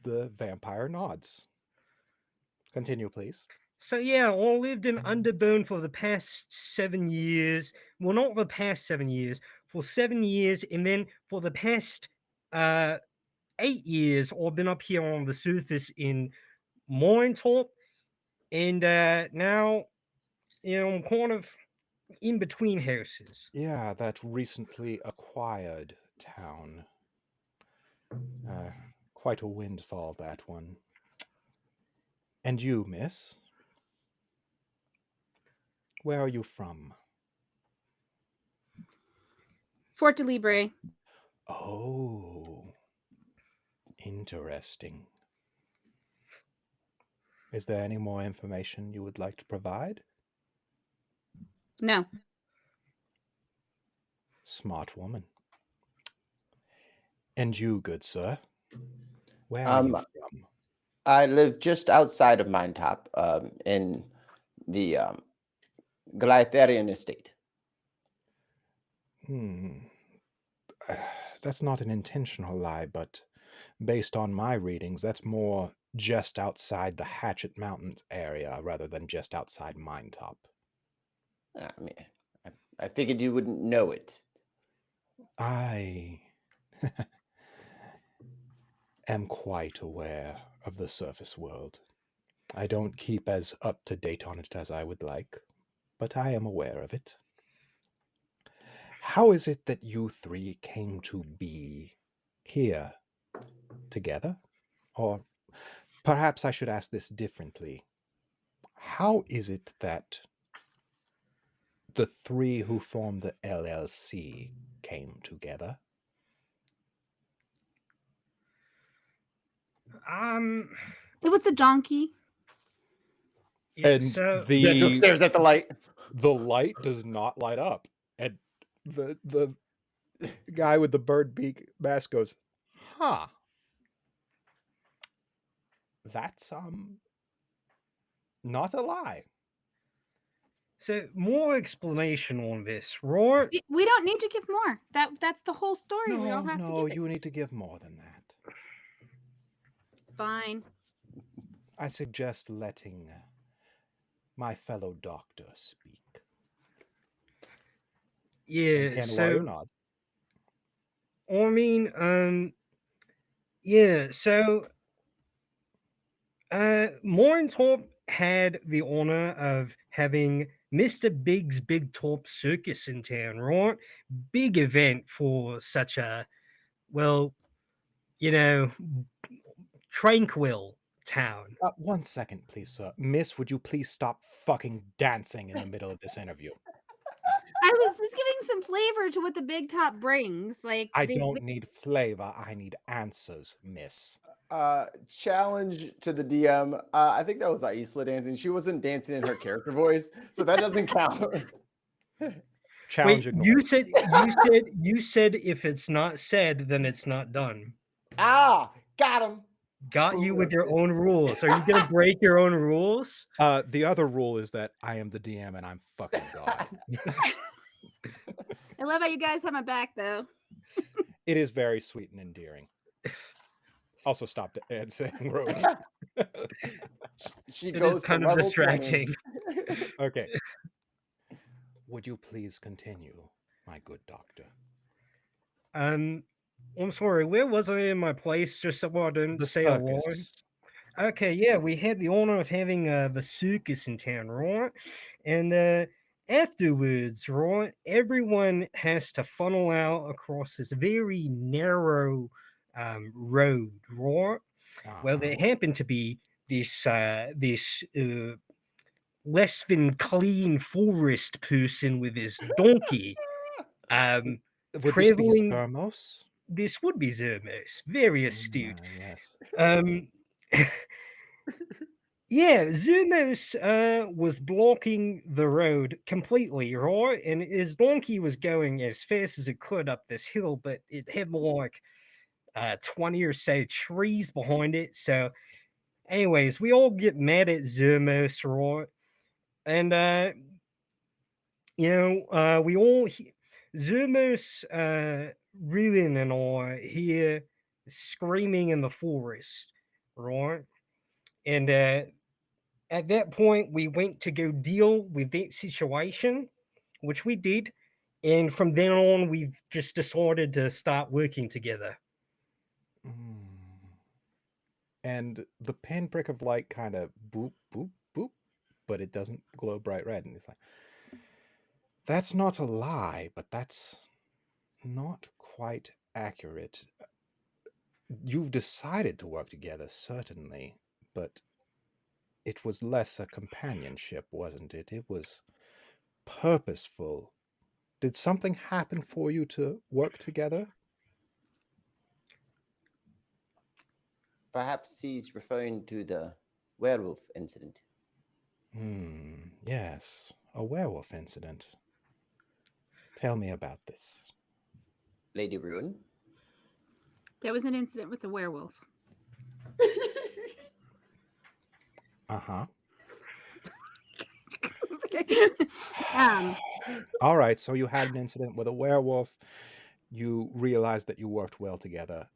vampire nods. Continue, please.
So yeah, I lived in Underbone for the past 7 years. Well, not the past 7 years, for 7 years, and then for the past 8 years, I've been up here on the surface in Mointop, and now, I'm kind of in between houses.
Yeah, that recently acquired town. Quite a windfall, that one. And you, miss? Where are you from?
Fort de Libre.
Oh, interesting. Is there any more information you would like to provide?
No.
Smart woman. And you, good sir? Where are you from?
I live just outside of Mindtop, in the Glytherian estate.
That's not an intentional lie, but based on my readings, that's more just outside the Hatchet Mountains area rather than just outside Mindtop.
I mean, I figured you wouldn't know it.
I am quite aware of the surface world. I don't keep as up to date on it as I would like, but I am aware of it. How is it that you three came to be here together? Or perhaps I should ask this differently. How is it that the three who formed the LLC came together?
It was the donkey.
Yeah,
And
so
Dendro stares at the light.
the light does not light up. And the guy with the bird beak mask goes, huh. That's not a lie.
so more explanation on this, right?
We don't need to give more. That's the whole story. We all have to
No,
give it.
you need to give more than that.
It's fine.
I suggest letting my fellow doctor speak.
Yeah,
And
so
nods.
I mean, yeah, so Morntop had the honor of having Mr. Big's Big Top Circus in town, right? Big event for such a, well, you know, tranquil town.
1 second, please, sir. Miss, would you please stop fucking dancing in the middle of this interview?
I was just giving some flavor to what the big top brings. Like
I don't need flavor. I need answers, miss.
Challenge to the DM. I think that was Aisla dancing. She wasn't dancing in her character voice, so that doesn't count.
Challenge
Wait,
ignored.
you said if it's not said, then it's not done.
Got him.
Got you with your own rules. Are you gonna break your own rules?
The other rule is that I am the DM and I'm fucking God.
I love how you guys have my back though.
It is very sweet and endearing. Also, stop dancing, Rowan.
She
It
goes
is kind
to
of
level
distracting.
20.
Okay. Would you please continue, my good doctor?
I'm sorry, where was I in my place? Just so I didn't
The
say a lie.
circus.
Okay, yeah, we had the honor of having the circus in town, right? And afterwards, right, everyone has to funnel out across this very narrow road, right? Well, there happened to be this less than clean forest person with his donkey
Would this be
traveling.
Thermos?
This would be Zermos, very astute.
Yes.
Um, yeah, Zermos was blocking the road completely, right? And his donkey was going as fast as it could up this hill, but it had like 20 or so trees behind it. So, anyways, we all get mad at Zermos, right? And we all Zermos, Ruin, and I hear screaming in the forest, right? And at that point, we went to go deal with that situation, which we did. And from then on, we've just decided to start working together.
And the pinprick of light kind of boop, boop, boop, but it doesn't glow bright red. And it's like, that's not a lie, but that's not quite accurate. You've decided to work together, certainly, but it was less a companionship, wasn't it? It was purposeful. Did something happen for you to work together?
Perhaps he's referring to the werewolf incident.
Yes, a werewolf incident. Tell me about this.
Lady Ruin?
There was an incident with a werewolf.
Uh-huh.
um,
All right, so you had an incident with a werewolf. You realized that you worked well together.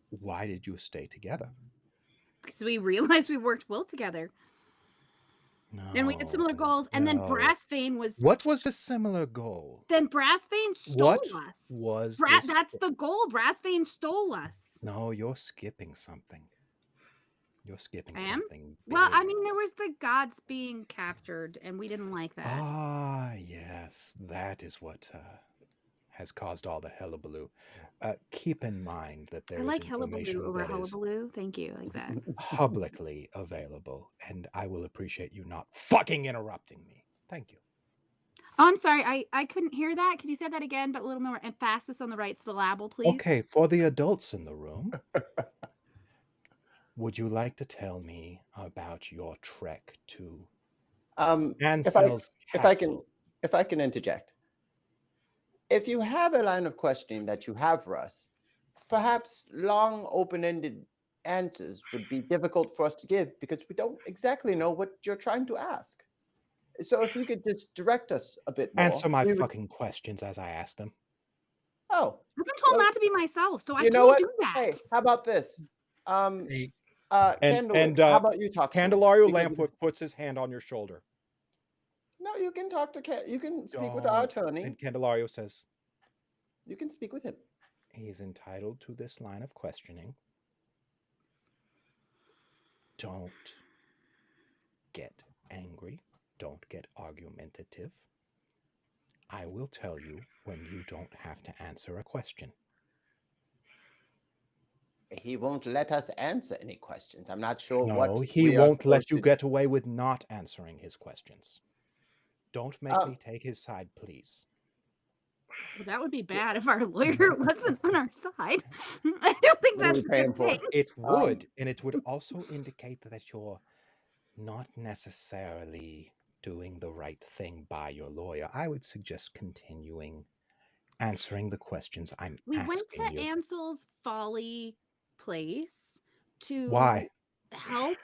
Why did you stay together?
because we realized we worked well together. And we had similar goals. And then Brassfane was.
What was the similar goal?
Then Brassfane stole
What
us.
was
That's the goal. Brassfane stole us.
No, you're skipping something. You're skipping
I am?
something.
Well, I
big.
mean, there was the gods being captured, and we didn't like that.
Ah, yes, that is what has caused all the hullabaloo. Keep in mind that there
I
is
like
information
hullabaloo over
that is
hullabaloo. Thank you. I like that.
publicly available, and I will appreciate you not fucking interrupting me. Thank you.
Oh, I'm sorry. I couldn't hear that. Could you say that again, but a little more emphasis on the right syllable, please?
Okay, for the adults in the room, would you like to tell me about your trek to Ansel's castle?
If I can interject. If you have a line of questioning that you have for us, perhaps long open-ended answers would be difficult for us to give because we don't exactly know what you're trying to ask. So if you could just direct us a bit more.
Answer my fucking questions as I ask them.
Oh.
I've been told not to be myself, so I
You know
can't
what?
do that.
Hey, how about this?
Hey,
How about you talk to him?
Candelario
Because-
Lampwick puts his hand on your shoulder.
No, you can talk to you can speak with our attorney.
And Candelario says,
You can speak with him.
he's entitled to this line of questioning. Don't get angry. Don't get argumentative. I will tell you when you don't have to answer a question.
He won't let us answer any questions. I'm not sure
No,
what
he
we are
won't let
supposed
you
to-
get away with not answering his questions. Don't make me take his side, please.
Well, that would be bad if our lawyer wasn't on our side. I don't think that's a good thing.
It would, and it would also indicate that you're not necessarily doing the right thing by your lawyer. I would suggest continuing answering the questions I'm
We
asking
went to
you.
Ansel's Folly place to
Why?
help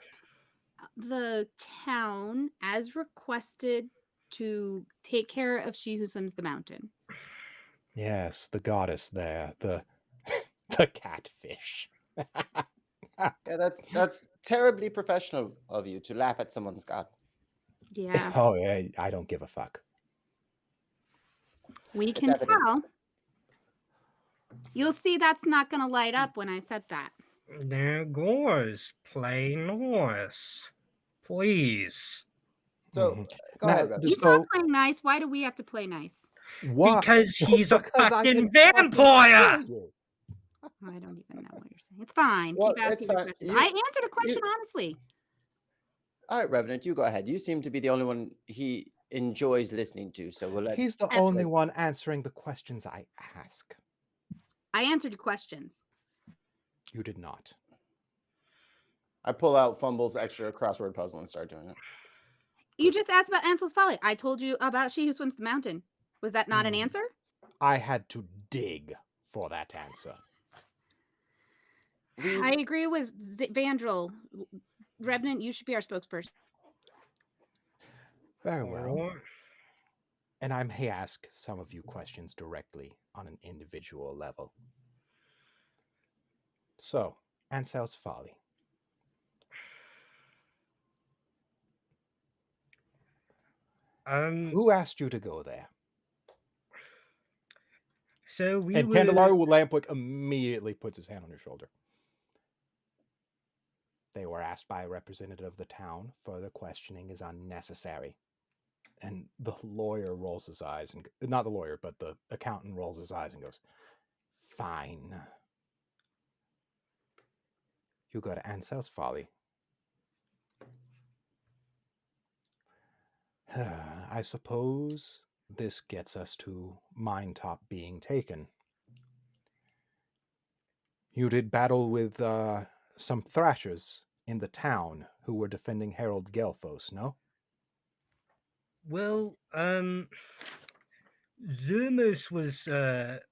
the town as requested to take care of She Who Swims the Mountain.
Yes, the goddess there, the the catfish.
Yeah, that's terribly professional of you to laugh at someone's god.
Yeah.
Oh, yeah, I don't give a fuck.
We
It's
can
evident.
tell. You'll see that's not going to light up when I said that.
there goes. Play nice. Please.
So go
Now,
ahead, Rev.
He's not playing nice. Why do we have to play nice?
Why?
Because he's a
Because I
fucking
can fucking
vampire!
kill you.
I don't even know what you're saying. It's fine.
Well,
Keep asking
it's
me
fine.
questions.
You-
I answered a question honestly.
All right, Revenant, you go ahead. You seem to be the only one he enjoys listening to, so we'll let.
He's the only one answering the questions I ask.
I answered your questions.
You did not.
I pull out Fumble's extra crossword puzzle and start doing it.
You just asked about Ansel's Folly. I told you about She Who Swims the Mountain. Was that not an answer?
I had to dig for that answer.
I agree with Vandrel. Revenant, you should be our spokesperson.
Very well.
Alright.
And I may ask some of you questions directly on an individual level. So, Ansel's Folly. Who asked you to go there?
So we
And
would...
Candelario Lampwick immediately puts his hand on your shoulder. They were asked by a representative of the town. Further questioning is unnecessary. And the lawyer rolls his eyes, and not the lawyer, but the accountant rolls his eyes and goes, "Fine. You go to Ansel's Folly. I suppose this gets us to Mine Top being taken. You did battle with some thrashers in the town who were defending Harold Gelfos, no?
Well, Zermus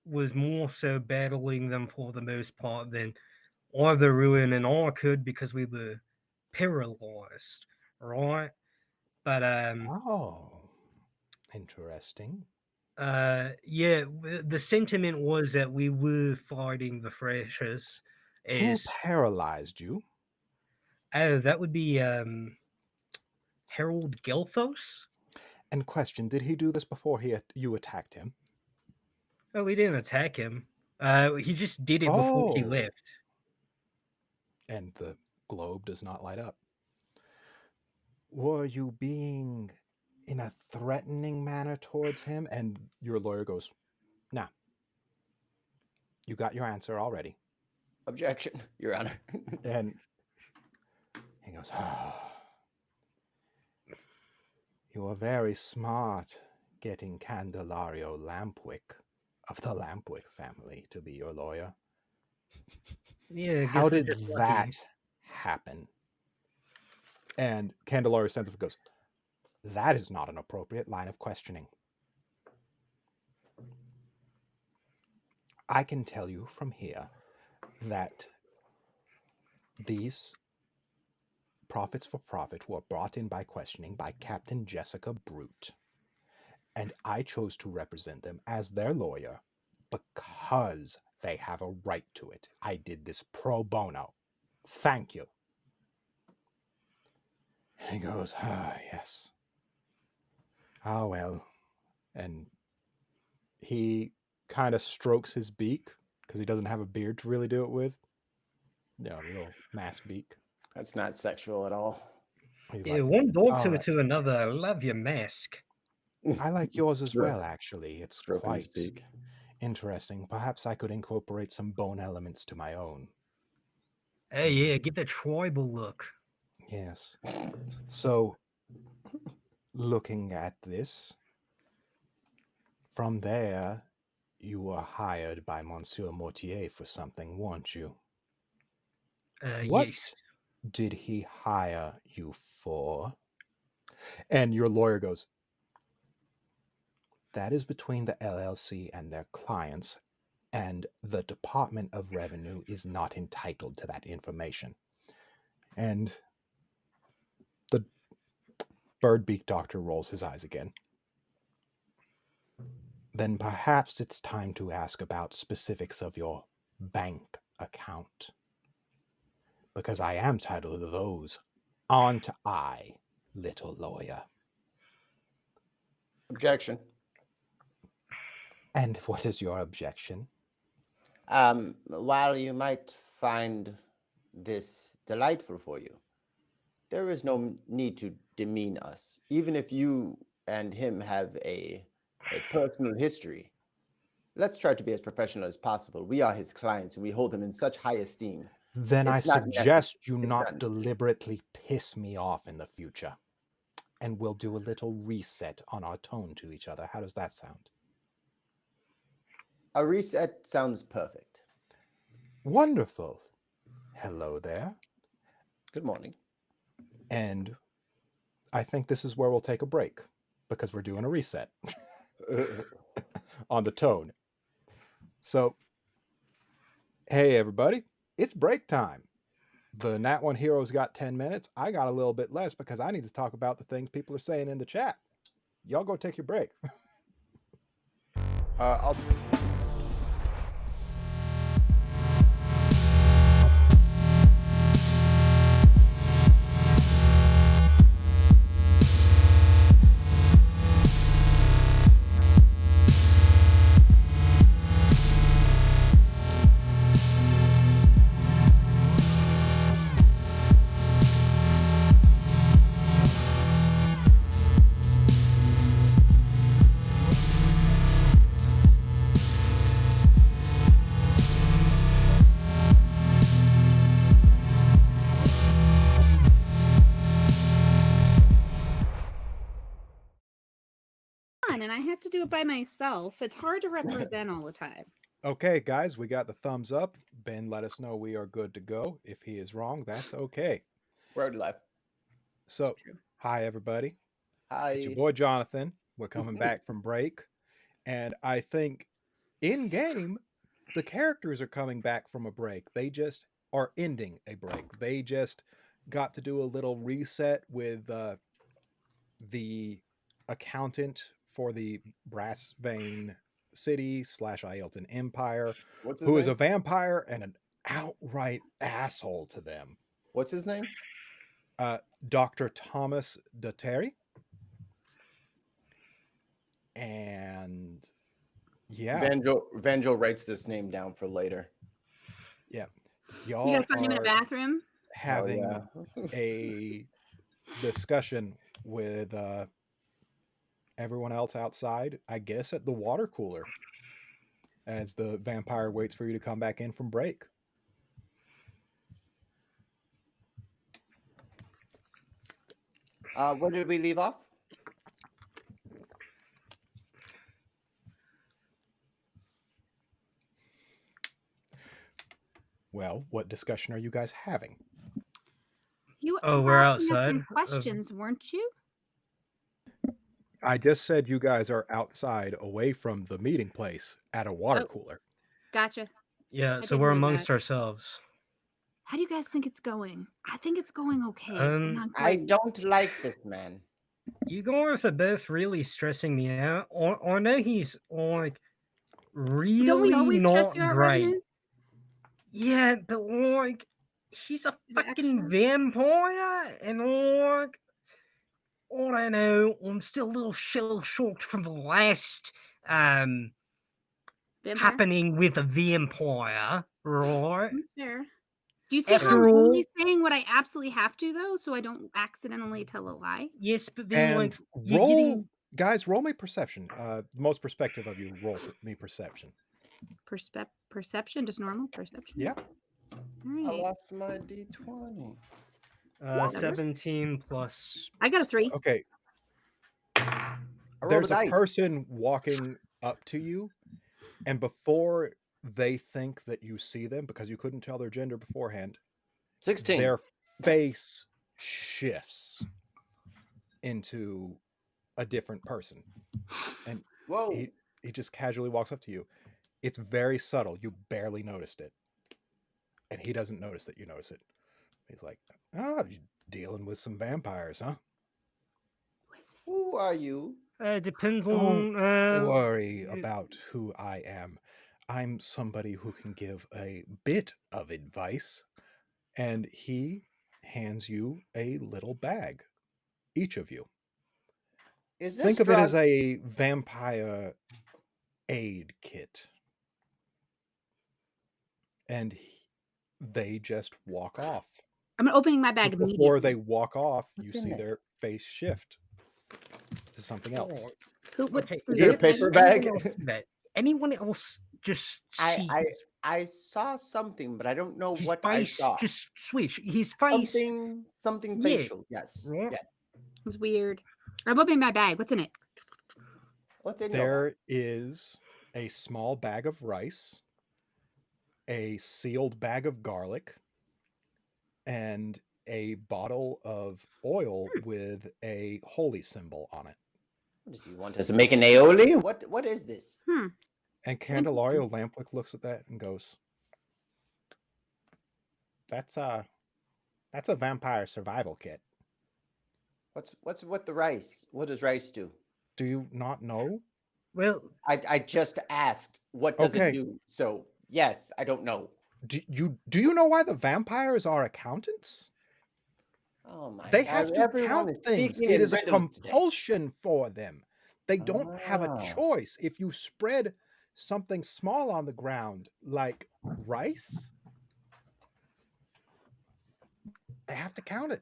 was more so battling them for the most part than either Ruin and I could because we were paralyzed, right? But
Oh, interesting.
yeah, the sentiment was that we were fighting the Thrashers.
Who
As
paralyzed you?
oh, that would be Harold Gelfos.
And question, did he do this before you attacked him?
Oh, we didn't attack him. He just did it before he
Oh.
left.
And the globe does not light up. Were you being in a threatening manner towards him? And your lawyer goes, nah. You got your answer already.
Objection, Your Honor.
And he goes, you are very smart getting Candelario Lampwick of the Lampwick family to be your lawyer.
Yeah, I
How
guess we're
did
just
that
lucky.
happen? And Candelario stands up and goes, that is not an appropriate line of questioning. I can tell you from here that these profits for profit were brought in by questioning by Captain Jessica Brute. And I chose to represent them as their lawyer because they have a right to it. I did this pro bono. Thank you. He goes, yes. Oh, well. And he kind of strokes his beak because he doesn't have a beard to really do it with. No, little mask beak.
That's not sexual at all.
He's
Yeah,
like,
one dog
"All right.
to another. I love your mask.
I like yours as well, actually. It's
Stroking his
quite
beak.
interesting. Perhaps I could incorporate some bone elements to my own.
Hey, yeah, get the tribal look.
Yes. So, looking at this, from there, you were hired by Monsieur Mortier for something, weren't you? What
Yes.
did he hire you for? And your lawyer goes, that is between the LLC and their clients, and the Department of Revenue is not entitled to that information. And the Birdbeak doctor rolls his eyes again. Then perhaps it's time to ask about specifics of your bank account. Because I am titled to those, aren't I, little lawyer?
Objection.
And what is your objection?
While you might find this delightful for you, there is no need to demean us. Even if you and him have a personal history, let's try to be as professional as possible. We are his clients, and we hold him in such high esteem.
Then I
It's not
suggest you
It's
not
not-
deliberately piss me off in the future. And we'll do a little reset on our tone to each other. How does that sound?
A reset sounds perfect.
Wonderful. Hello there.
Good morning.
And I think this is where we'll take a break because we're doing a reset on the tone. So, hey, everybody, it's break time. The Nat 1 Hero's got 10 minutes. I got a little bit less because I need to talk about the things people are saying in the chat. Y'all go take your break.
I'll
I have to do it by myself. It's hard to represent all the time.
Okay, guys, we got the thumbs up. Ben let us know we are good to go. If he is wrong, that's okay.
We're already live.
So, hi, everybody. It's your
Hi.
boy Jonathan. We're coming back from break. And I think in game, the characters are coming back from a break. They just are ending a break. They just got to do a little reset with the accountant for the Brass Vein City / Ielton Empire,
What's his
who is
name?
a vampire and an outright asshole to them.
What's his name?
Dr. Thomas Terry. And yeah,
Vanjo writes this name down for later.
yeah.
We
Y'all
gotta find him in a
are
bathroom.
having
yeah.
a discussion with everyone else outside, I guess at the water cooler, as the vampire waits for you to come back in from break.
Where did we leave off?
Well, what discussion are you guys having?
You
Oh,
were
we're
asking us
outside
some
of-
questions, weren't you?
I just said you guys are outside away from the meeting place at a water
Oh.
cooler.
Gotcha.
Yeah,
I
so
did
we're
hear
amongst
that.
ourselves.
How do you guys think it's going? I think it's going okay. but not
I
great.
don't like this man.
You guys are both really stressing me out. I know he's like really
Don't we always stress
not
you out,
great.
Revenant?
Yeah, but like he's a
Is it
fucking
extra?
vampire, and like I don't know, I'm still a little shell shocked from the last
Vampire?
happening with a vampire, right?
That's fair. Do you see how
After
I'm
all,
only saying what I absolutely have to, though, so I don't accidentally tell a lie?
yes, but then like
And
you're
roll,
getting
guys, roll me perception. Most perspective of you, roll me perception.
Perception, just normal perception.
Yeah.
All
I
right.
lost my D20.
17 plus.
I got a 3.
Okay.
I rolled
There's
a
a
dice.
person walking up to you, and before they think that you see them, because you couldn't tell their gender beforehand,
16.
their face shifts into a different person. And
Whoa.
he just casually walks up to you. It's very subtle. You barely noticed it. And he doesn't notice that you notice it. He's like, "Oh, you're dealing with some vampires, huh?
Who is it?
Who are you?
Depends
Don't
on
worry about who I am. I'm somebody who can give a bit of advice." And he hands you a little bag, each of you.
Is this
Think of
drug?
it as a vampire aid kit. And they just walk off.
I'm opening my bag
But before they
immediately.
walk off,
What's
you
in
see
it?
their face shift to something else.
What
Okay,
is
Is it a
that
paper
bag?
bag?
Anyone else just see
I saw something, but I don't know
his
what I
face
saw.
just switch. His face.
Something
Yeah.
facial. Yes.
Right.
Yes.
It's weird. I'm opening my bag. What's in it?
What's in your bag?
There is a small bag of rice, a sealed bag of garlic, and a bottle of oil with a holy symbol on it.
What does he want us to make an aioli? What is this?
Hmm.
And Candelario Lampwick looks at that and goes, That's a vampire survival kit.
What's with the rice? What does rice do?
Do you not know?
Well,
I just asked what does
Okay.
it do? So yes, I don't know.
Do you know why the vampires are accountants?
Oh my
They
God.
have to
Everyone
count
is
things.
speaking
It
in
is a
riddles today.
compulsion for them. They don't have a
Ah.
choice. If you spread something small on the ground like rice, they have to count it.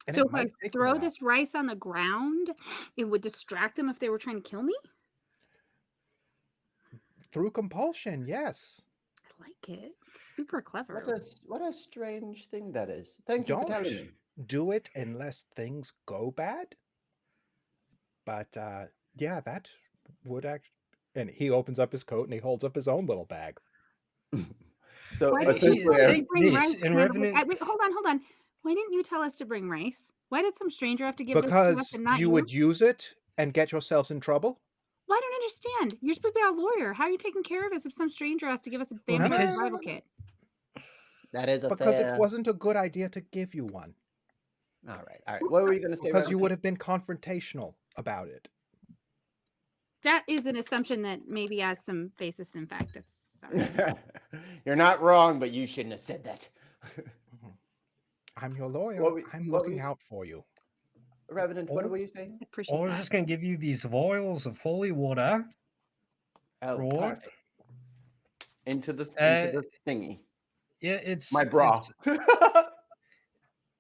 And
So
it
if I
might take them a
throw
while.
this rice on the ground, it would distract them if they were trying to kill me?
Through compulsion, yes.
I like it. It's super clever.
What a strange thing that is. Thank you for
Don't
telling me.
do it unless things go bad. But yeah, that would actually. And he opens up his coat and he holds up his own little bag.
So
Why didn't
essentially,
you tell us to
take
bring
this,
rice?
and
Candlewick?
Revenant-
Wait, hold on. Why didn't you tell us to bring rice? Why did some stranger have to give this to
Because
us and not
you
you?
would use it and get yourselves in trouble.
Well, I don't understand. You're supposed to be a lawyer. How are you taking care of us if some stranger has to give us a vampire
because-
survival kit?
that is a
Because
fair.
it wasn't a good idea to give you one.
All right. What were you going to say?
Because you
Reverend?
would have been confrontational about it.
That is an assumption that maybe has some basis in fact. It's sorry.
You're not wrong, but you shouldn't have said that.
I'm your lawyer. I'm
what
looking
were you-
out for you.
Reverend, what were you saying?
I appreciate
I was
that.
just going to give you these vials of holy water.
Oh,
Right.
perfect. Into the thingy.
Yeah, it's
My bra.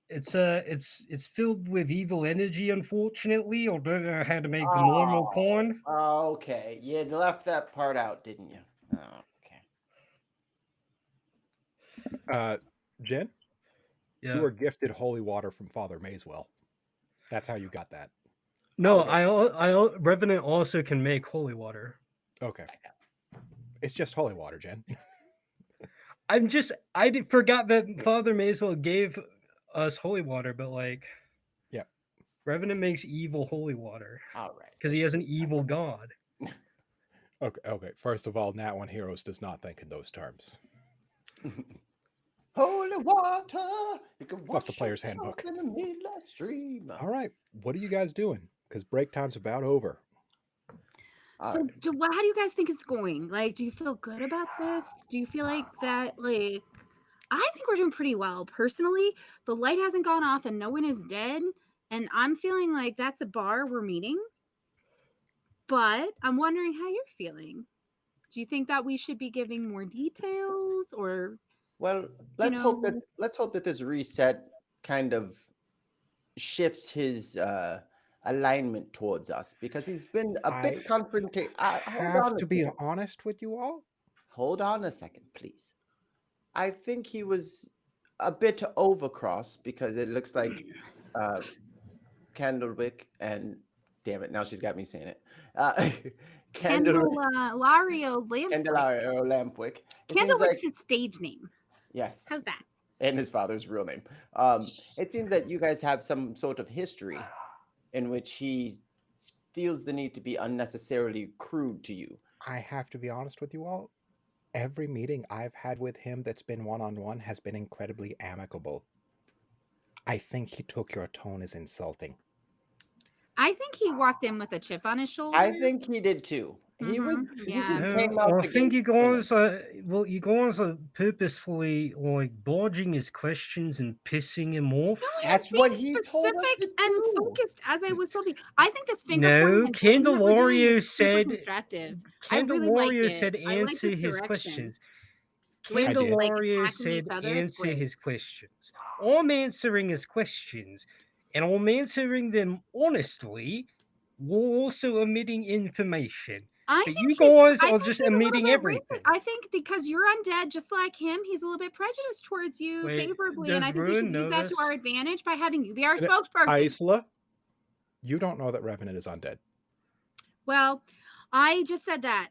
It's filled with evil energy. Unfortunately, I don't know how to make the normal kind.
Okay. You left that part out, didn't you? Oh, okay.
Jen,
Yeah.
you were gifted holy water from Father Mayswell. That's how you got that.
No,
Okay.
Revenant also can make holy water.
Okay. It's just holy water, Jen.
Forgot that Father Mayswell gave us holy water, but like,
yeah,
Revenant makes evil holy water.
All right.
Because he has an evil god.
Okay. First of all, Nat One Heroes does not think in those terms.
Holy water. You can
Fuck the
wash
player's
yourself
handbook.
in the midnight stream.
All right. What are you guys doing? Because break time's about over.
So, how do you guys think it's going? Like, do you feel good about this? Do you feel like that, like, I think we're doing pretty well. Personally, the light hasn't gone off and no one is dead. And I'm feeling like that's a bar we're meeting. But I'm wondering how you're feeling. Do you think that we should be giving more details or
Well, let's hope that this reset kind of shifts his alignment towards us, because he's been a bit confrontational.
I have to be honest with you all.
Hold on a second, please. I think he was a bit overcross, because it looks like Candlewick and damn it, now she's got me saying it.
Candelario Lampwick?
Candelario Lampwick.
Candlewick's his stage name.
Yes.
How's that?
And his father's real name. It seems that you guys have some sort of history in which he feels the need to be unnecessarily crude to you.
I have to be honest with you all. Every meeting I've had with him that's been one-on-one has been incredibly amicable. I think he took your tone as insulting.
I think he walked in with a chip on his shoulder.
I think he did too. He just came out.
I think you guys are purposefully like dodging his questions and pissing him off.
No,
that's what he told us
specific
to
and
do.
focused, as I was told. I think this finger
No,
pointing and thing that we're doing
Candelario
is super
said.
constructive. I really like
Candelario
it.
said
I like
answer
this
his
direction.
questions.
The way we're, like,
Candelario
attacking each
said
other, it's
answer
great.
his questions. I'm answering his questions, and I'm answering them honestly, while also omitting information. But you guys are just omitting everything.
I think because you're undead, just like him, he's a little bit prejudiced towards you favorably, and I think we should use that to our advantage by having you be our spokesperson.
Isla, you don't know that Revenant is undead.
Well, I just said that,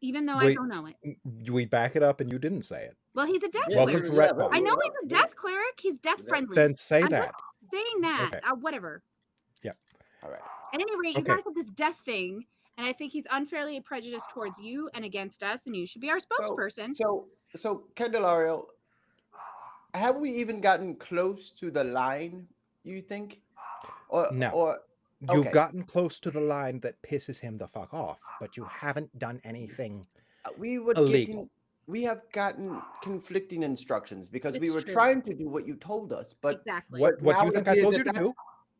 even though I don't know it.
We back it up, and you didn't say it.
Well, he's a death
Welcome
cleric.
to Retcon.
I know he's a death cleric. He's death friendly.
Then say
I'm
that.
just saying that.
Okay.
Whatever.
Yeah.
All right.
At any rate, you guys have this death thing, and I think he's unfairly prejudiced towards you and against us, and you should be our spokesperson.
So Candelario, have we even gotten close to the line, you think?
No. You've gotten close to the line that pisses him the fuck off, but you haven't done anything illegal.
We have gotten conflicting instructions, because we were
true.
trying to do what you told us, but
exactly.
What do you think I told you to do?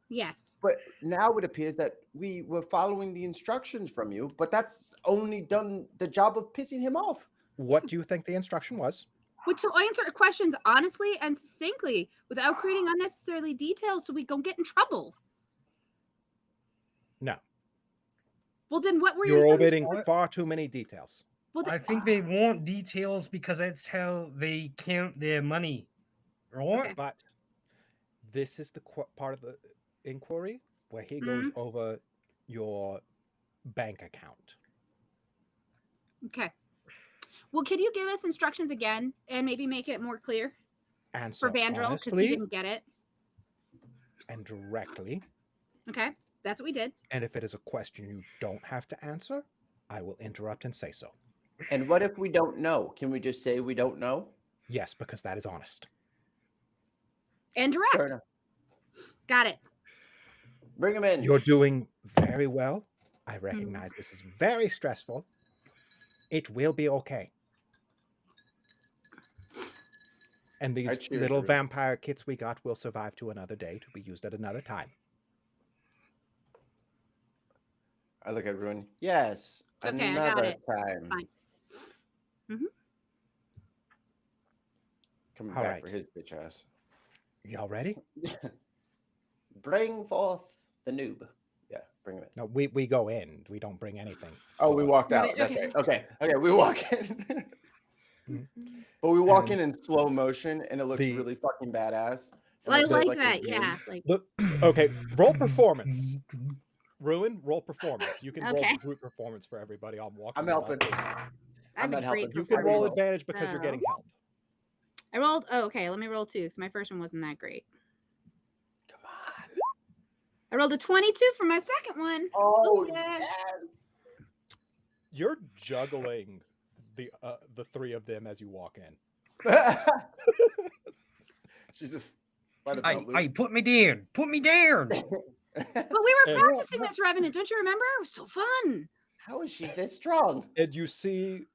Yes.
But now it appears that we were following the instructions from you, but that's only done the job of pissing him off.
What do you think the instruction was?
Well, to answer questions honestly and succinctly without creating unnecessarily details so we don't get in trouble.
No.
Well, then what were
You're omitting far too many details.
Well,
I think they want details because that's how they count their money, right?
Okay.
But this is the part of the inquiry where he goes over your bank account.
Okay. Well, could you give us instructions again and maybe make it more clear
Answer
for Vandrel because he
honestly
didn't get it?
and directly.
Okay, that's what we did.
And if it is a question you don't have to answer, I will interrupt and say so.
And what if we don't know? Can we just say we don't know?
Yes, because that is honest.
And
Fair
direct.
enough.
Got it.
Bring him in.
You're doing very well. I recognize this is very stressful. It will be okay. And
I
these
cheers,
little
Drew.
vampire kits we got will survive to another day to be used at another time.
I look at Ruin. Yes,
It's okay, I got
another
it.
time.
It's fine.
Coming
All
back
right.
for his bitch ass.
Y'all ready?
Bring forth the noob. Yeah, bring him in.
No, we go in. We don't bring anything.
Oh, we walked out.
Right,
That's
okay.
right. Okay, we walk in.
Mhm.
But we walk
And
in slow motion, and it looks
the-
really fucking badass.
Well, I
And there's,
like
a
that.
view.
Yeah. Like,
Look, okay, roll performance. Ruin, roll performance. You can roll
Okay.
group performance for everybody. I'm walking.
I'm
y'all.
helping.
that'd
I'm
be
not
great.
helping.
You can
I
roll
roll.
advantage because you're
So-
getting help.
I rolled. Oh, okay. Let me roll 2 because my first one wasn't that great.
Come on.
I rolled a 22 for my second one.
Oh,
yeah.
yes.
You're juggling the three of them as you walk in.
She's just by the
Hey,
belt
hey,
loop.
put me down. Put me down.
But we were
And-
practicing this, Revenant. Don't you remember? It was so fun.
How is she this strong?
And you see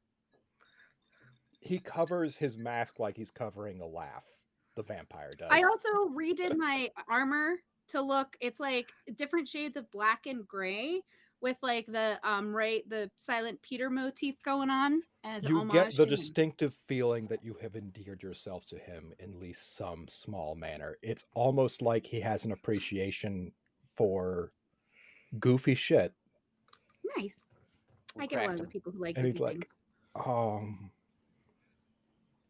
he covers his mask like he's covering a laugh. The vampire does.
I also redid my armor to look. It's like different shades of black and gray with like the the Silent Peter motif going on as an
You
homage
get the
to him.
distinctive feeling that you have endeared yourself to him in at least some small manner. It's almost like he has an appreciation for goofy shit.
Nice.
We
I get along
cracked
with
him.
people who like
And he's
goofy
like,
things.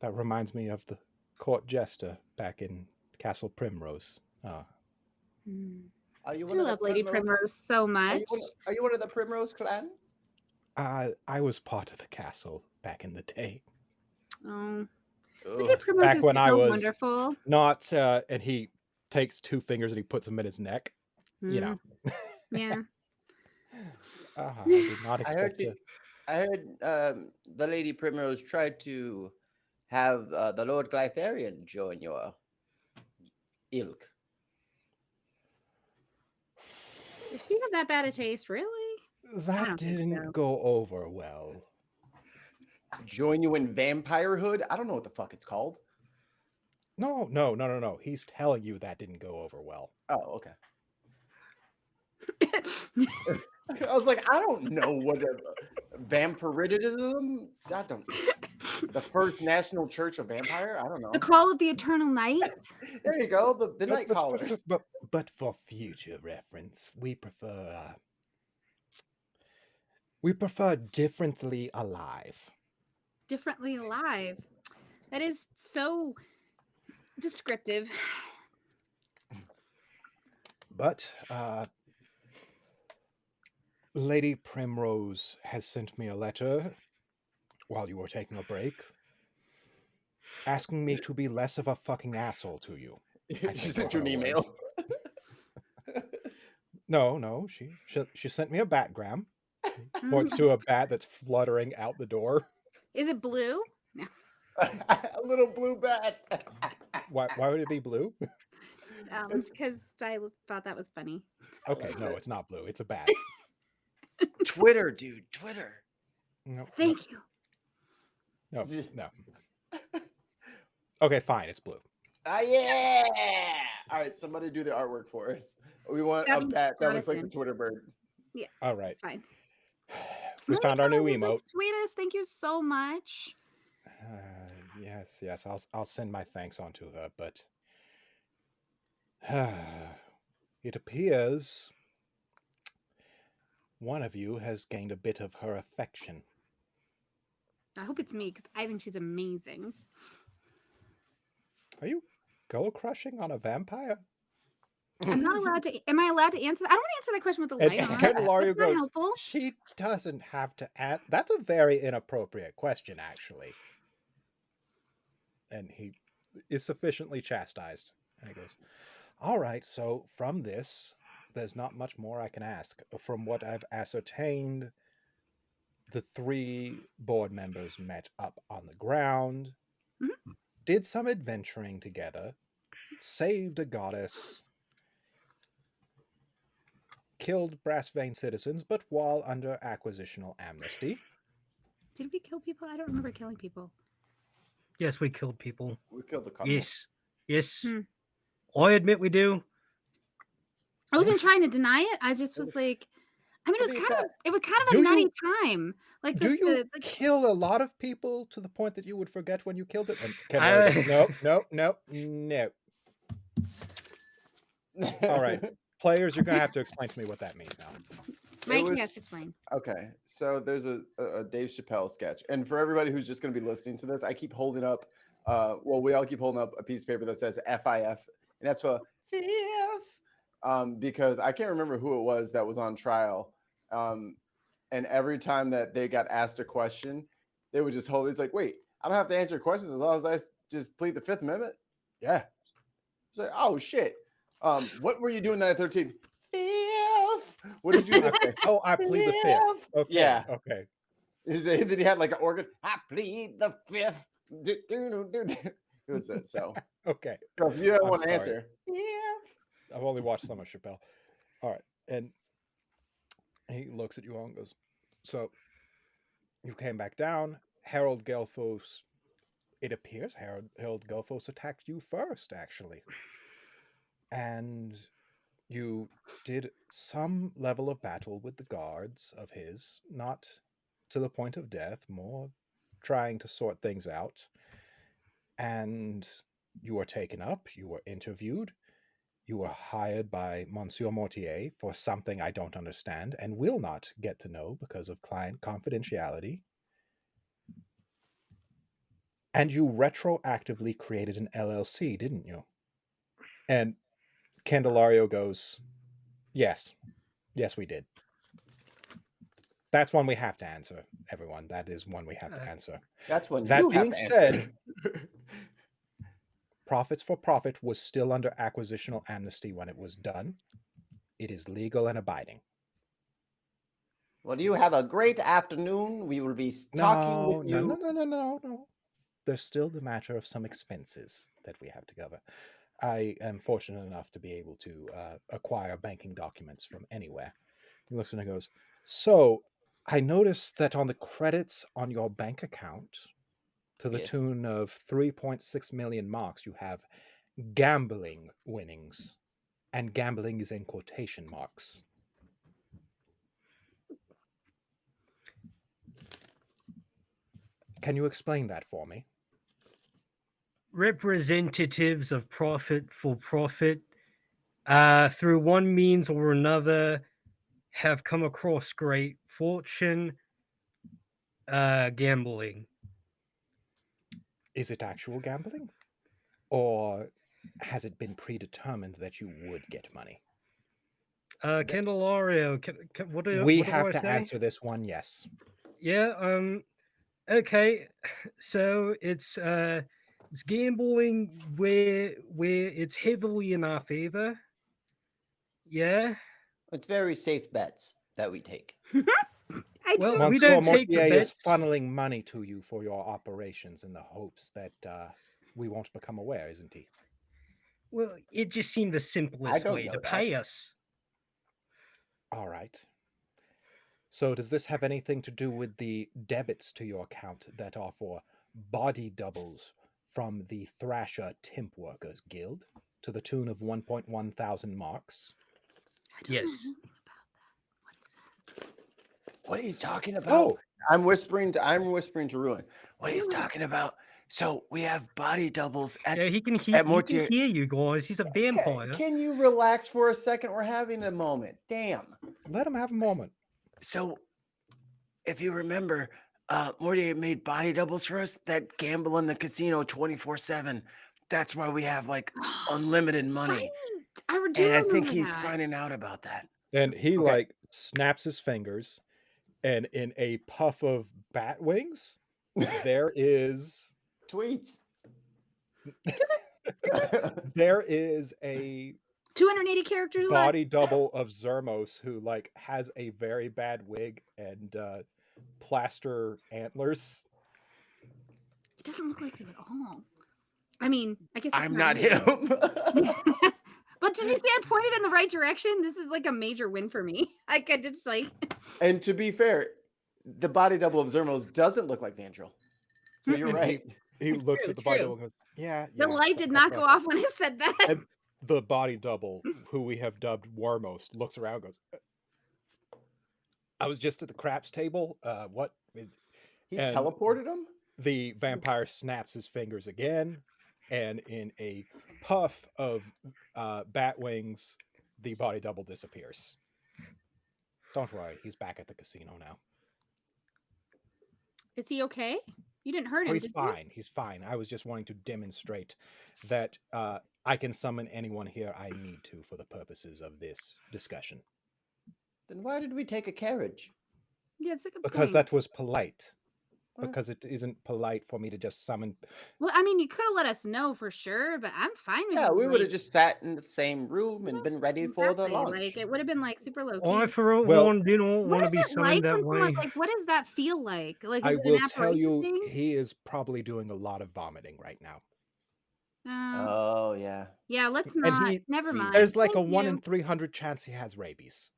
That reminds me of the court jester back in Castle Primrose.
Are you
I
one of the
love Lady Primrose so
Are
much.
you one of the Primrose clan?
I was part of the castle back in the day.
Oh,
Ugh.
Lady Primrose
Back
is
when
so
I was
wonderful.
not, and he takes 2 fingers and he puts them in his neck. You know.
Yeah.
I did not
I heard
expect to.
I heard the Lady Primrose tried to have the Lord Glytharian join your ilk.
Does she have that bad a taste, really?
That
don't think
didn't
so.
go over well.
Join you in vampirehood? I don't know what the fuck it's called.
No. He's telling you that didn't go over well.
Oh, okay. I was like, I don't know what a vampiridism. I don't. The First National Church of Vampire. I don't know.
The Call of the Eternal Night.
There you go. The Night
But-
Callers.
But for future reference, we prefer differently alive.
Differently Alive. That is so descriptive.
But Lady Primrose has sent me a letter while you were taking a break, asking me to be less of a fucking asshole to you. I
She
think
sent
were
you an
her
email.
words. No, she sent me a batgram. Points to a bat that's fluttering out the door.
Is it blue?
A little blue bat.
Why would it be blue?
Because I thought that was funny.
Okay,
loved
no,
it.
it's not blue. It's a bat.
Twitter, dude. Twitter.
No,
Thank you.
no. Okay, fine. It's blue.
Yeah. All right, somebody do the artwork for us. We want
That
a
means
bat that looks like the
Jonathan.
Twitter bird.
All right.
It's fine.
We
Lady
found our new
Primrose is the
emote.
sweetest. Thank you so much.
Yes. I'll send my thanks on to her, but it appears one of you has gained a bit of her affection.
I hope it's me because I think she's amazing.
Are you girl crushing on a vampire?
I'm not allowed to. Am I allowed to answer? I don't want to answer that question with the
And
light on.
Candelario
That's not
goes,
helpful.
she doesn't have to ask. That's a very inappropriate question, actually. And he is sufficiently chastised. And he goes, all right, so from this, there's not much more I can ask. From what I've ascertained, the 3 board members met up on the ground, did some adventuring together, saved a goddess, killed Brass Vein citizens, but while under acquisitional amnesty.
Did we kill people? I don't remember killing people.
Yes, we killed people.
We killed a couple.
Yes. Yes.
Hmm.
I admit we do.
I wasn't trying to deny it. I just was like, I mean, it was kind of a
Do
nutty
you-
time. Like,
Do you
the
kill a lot of people to the point that you would forget when you killed them? And Candelario goes, no. All right, players, you're going to have to explain to me what that means now.
Mike has to explain.
Okay, so there's a Dave Chappelle sketch, and for everybody who's just going to be listening to this, I keep holding up. We all keep holding up a piece of paper that says FIF, and that's for FIF, because I can't remember who it was that was on trial, and every time that they got asked a question, they would just hold. It's like, wait, I don't have to answer questions as long as I just plead the Fifth Amendment. Yeah, it's like, oh shit. What were you doing that at 13? Fifth. What did you say?
Oh, I plead the Fifth. Okay.
Yeah.
Okay.
Then he had like an organ. I plead the Fifth. It was it. So
Okay.
if you don't
I'm
want to
sorry.
answer, Fifth.
I've only watched some of Chappelle. All right. And he looks at you all and goes, so you came back down. Harold Gelfos, it appears Harold Gelfos attacked you first, actually. And you did some level of battle with the guards of his, not to the point of death, more trying to sort things out. And you were taken up, you were interviewed, you were hired by Monsieur Mortier for something I don't understand and will not get to know because of client confidentiality. And you retroactively created an LLC, didn't you? And Candelario goes, yes, we did. That's one we have to answer, everyone. That is one we have to answer.
That's when
That
you have
being
to
said,
answer.
Profits for Profit was still under acquisitional amnesty when it was done. It is legal and abiding.
Well, you have a great afternoon. We will be talking with you.
No. There's still the matter of some expenses that we have to cover. I am fortunate enough to be able to acquire banking documents from anywhere. He looks and he goes, so I noticed that on the credits on your bank account, to the
Yes.
tune of 3.6 million marks, you have gambling winnings. And gambling is in quotation marks. Can you explain that for me?
Representatives of Profit for Profit, through one means or another, have come across great fortune gambling.
Is it actual gambling? Or has it been predetermined that you would get money?
Candelario, what do
We
what do
have
I
to
say?
answer this one, yes.
Yeah, okay. So it's gambling where it's heavily in our favor. Yeah.
It's very safe bets that we take.
I
Well,
do.
we
Monsieur
don't take the
Mortier is
bets.
funneling money to you for your operations in the hopes that we won't become aware, isn't he?
Well, it just seemed the simplest
don't
way
know
to
that.
pay us.
All right. So does this have anything to do with the debits to your account that are for body doubles from the Thrasher Temp Workers Guild to the tune of 1.1 thousand marks?
I don't know
Yes.
anything about that. What is that?
What he's talking about?
Oh,
I'm whispering to Ruin. What he's talking about? So we have body doubles at.
Yeah, he can hear you guys. He's a vampire.
Can you relax for a second? We're having a moment. Damn.
let him have a moment.
So, if you remember, Mortier made body doubles for us that gamble in the casino 24/7. That's why we have like unlimited money.
I do
And I think
remember
he's
that.
finding out about that.
And he
Okay.
like snaps his fingers, and in a puff of bat wings, there is
Tweets.
there is a
280 characters less.
body double of Zermos who like has a very bad wig and plaster antlers.
It doesn't look like you at all. I mean, I guess it's
I'm not
you.
him.
But did you see I pointed in the right direction? This is like a major win for me. I could just like.
And to be fair, the body double of Zermos doesn't look like Vandrel. So you're
And
right.
He
It's
looks
true,
at the body
true.
double and goes, yeah.
The light did not go off when I said that.
And the body double, who we have dubbed Warmost, looks around and goes, I was just at the craps table. What?
He
And
teleported him?
the vampire snaps his fingers again, and in a puff of bat wings, the body double disappears. Don't worry, he's back at the casino now.
Is he okay? You didn't hurt
Oh,
him,
he's
did
fine. He's fine. I was just wanting to demonstrate that I can summon anyone here I need to for the purposes of this discussion.
Then why did we take a carriage?
you? Yeah, it's like a
Because
point.
that was polite.
Well-
Because it isn't polite for me to just summon.
Well, I mean, you could have let us know for sure, but I'm fine with
Yeah,
you,
we would have
like,
just sat in the same room and been ready for the
exactly,
launch.
like it would have been like super low key.
I, for
Well,
one, do not
What
want to
is
be
it
summoned
like
that
when someone,
way.
like, what does that feel like? Like,
I
is it
will
an
tell
apparition
you,
thing?
he is probably doing a lot of vomiting right now.
Oh, yeah.
Yeah, let's
And
not.
he,
Never
Gee.
mind.
there's like a
Thank
1
you.
in 300 chance he has rabies.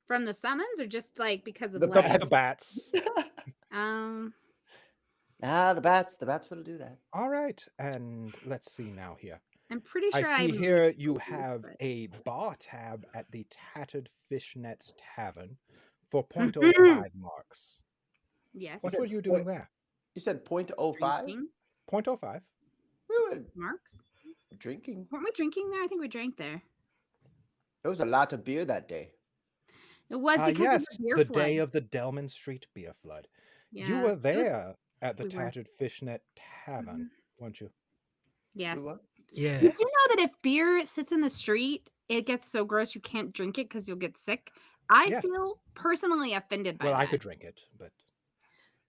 From the summons or just like because of
The
blood?
The bats.
Um,
The bats will do that.
All right, and let's see now here.
I'm pretty
I
sure
see
missed
here you
those,
have
but-
a bar tab at the Tattered Fishnets Tavern for 0.05 marks.
Yes.
What
said
were you doing
point-
there?
You said 0.05?
Drinking
0.05?
We were
marks.
drinking.
Weren't we drinking there? I think we drank there.
There was a lot of beer that day.
It was because
Yes,
of the beer
the
flood.
day of the Delman Street beer flood.
Yeah,
You were
it was-
there at the
we were.
Tattered Fishnet Tavern, weren't you?
Yes.
We were?
Yeah.
Did you know that if beer sits in the street, it gets so gross you can't drink it because you'll get sick? I
Yes.
feel personally offended by
Well,
that.
I could drink it, but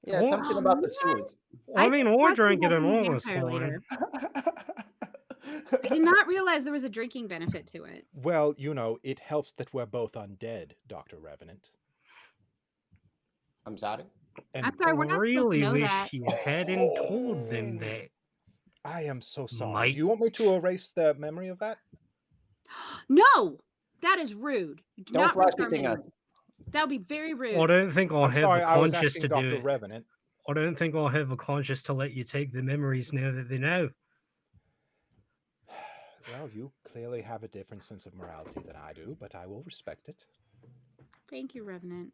Yeah,
Oh,
something about the
man.
sewers.
I mean,
think
I
watching
drank it
that
and
one
all was
vampire
fine.
later. I did not realize there was a drinking benefit to it.
well, you know, it helps that we're both undead, Dr. Revenant.
I'm sorry.
And
I'm sorry, we're not supposed to
really
know
wish
that.
you hadn't told them that.
I am so sorry.
Mike.
Do you want me to erase the memory of that?
No, that is rude. You do
Don't
not erase
flash
our
anything us.
memory. That would be very rude.
I don't think I'll
I'm
have
sorry,
the
I was
conscience
asking
to do
Dr.
it.
Revenant.
I don't think I'll have the conscience to let you take the memories now that they know.
Well, you clearly have a different sense of morality than I do, but I will respect it.
Thank you, Revenant.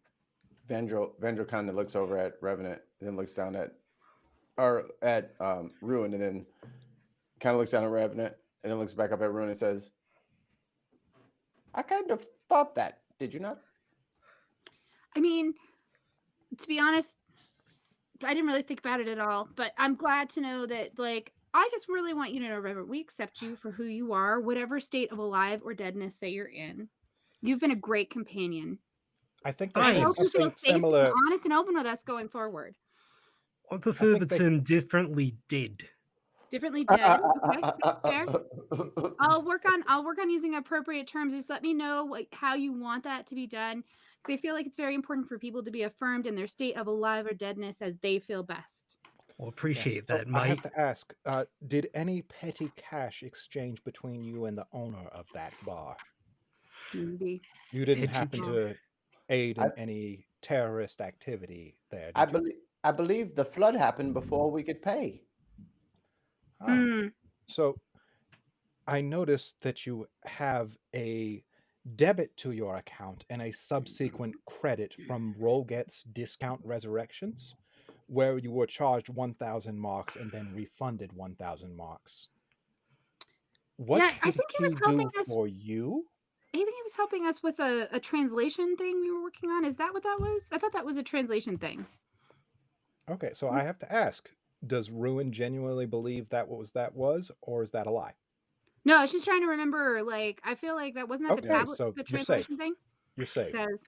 Vandrel kind of looks over at Revenant and then looks down at Ruin and then kind of looks down at Revenant and then looks back up at Ruin and says, I kind of thought that. Did you not?
I mean, to be honest, I didn't really think about it at all, but I'm glad to know that, like, I just really want you to know, Reverend, we accept you for who you are, whatever state of alive or deadness that you're in. You've been a great companion.
I think
I
there's
hope you feel
something
safe
similar.
and honest and open with us going forward.
I prefer the
think they-
term differently dead.
Differently dead. Okay, that's fair. I'll work on using appropriate terms. Just let me know how you want that to be done. Because I feel like it's very important for people to be affirmed in their state of alive or deadness as they feel best.
I
Yes,
appreciate
so
that,
I have
mate.
to ask, did any petty cash exchange between you and the owner of that bar?
Maybe.
You didn't
Petty
happen
cash.
to aid in
I-
any terrorist activity there,
I
did you?
I believe the flood happened before we could pay.
Ah,
Hmm.
so I noticed that you have a debit to your account and a subsequent credit from Rolget's Discount Resurrections, where you were charged 1,000 marks and then refunded 1,000 marks. What
Yeah, I
did
think he
he
was helping
do
us.
for you?
I think he was helping us with a translation thing we were working on. Is that what that was? I thought that was a translation thing.
Okay, so I have to ask, does Ruin genuinely believe that was, or is that a lie?
No, she's trying to remember. Like, I feel like that wasn't that the
Okay,
tablet,
so
the
you're safe.
translation thing.
You're safe.
Because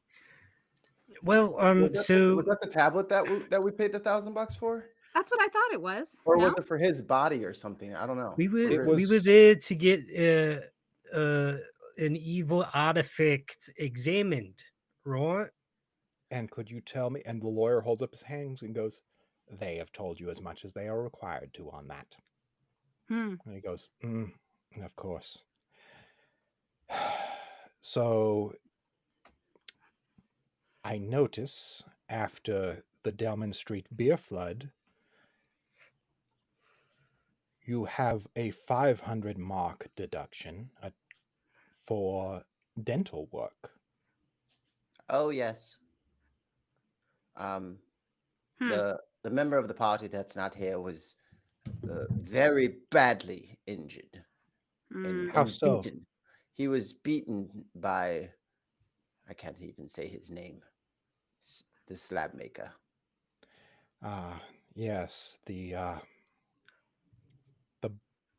Well,
Was
so
that the tablet that we paid the $1,000 for,
that's what I thought it was.
or
No,
was it for his body or something? I don't know.
we were
It
we were
was,
there to get an evil artifact examined, right?
and could you tell me? And the lawyer holds up his hands and goes, "They have told you as much as they are required to on that."
hmm.
And he goes, "Of course." So I notice after the Delman Street beer flood, you have a 500 mark deduction for dental work.
Oh yes. Um,
Hmm.
the member of the party that's not here was very badly injured
Mm.
How
and
so?
beaten. He was beaten by, I can't even say his name, the slab maker.
Ah, yes, the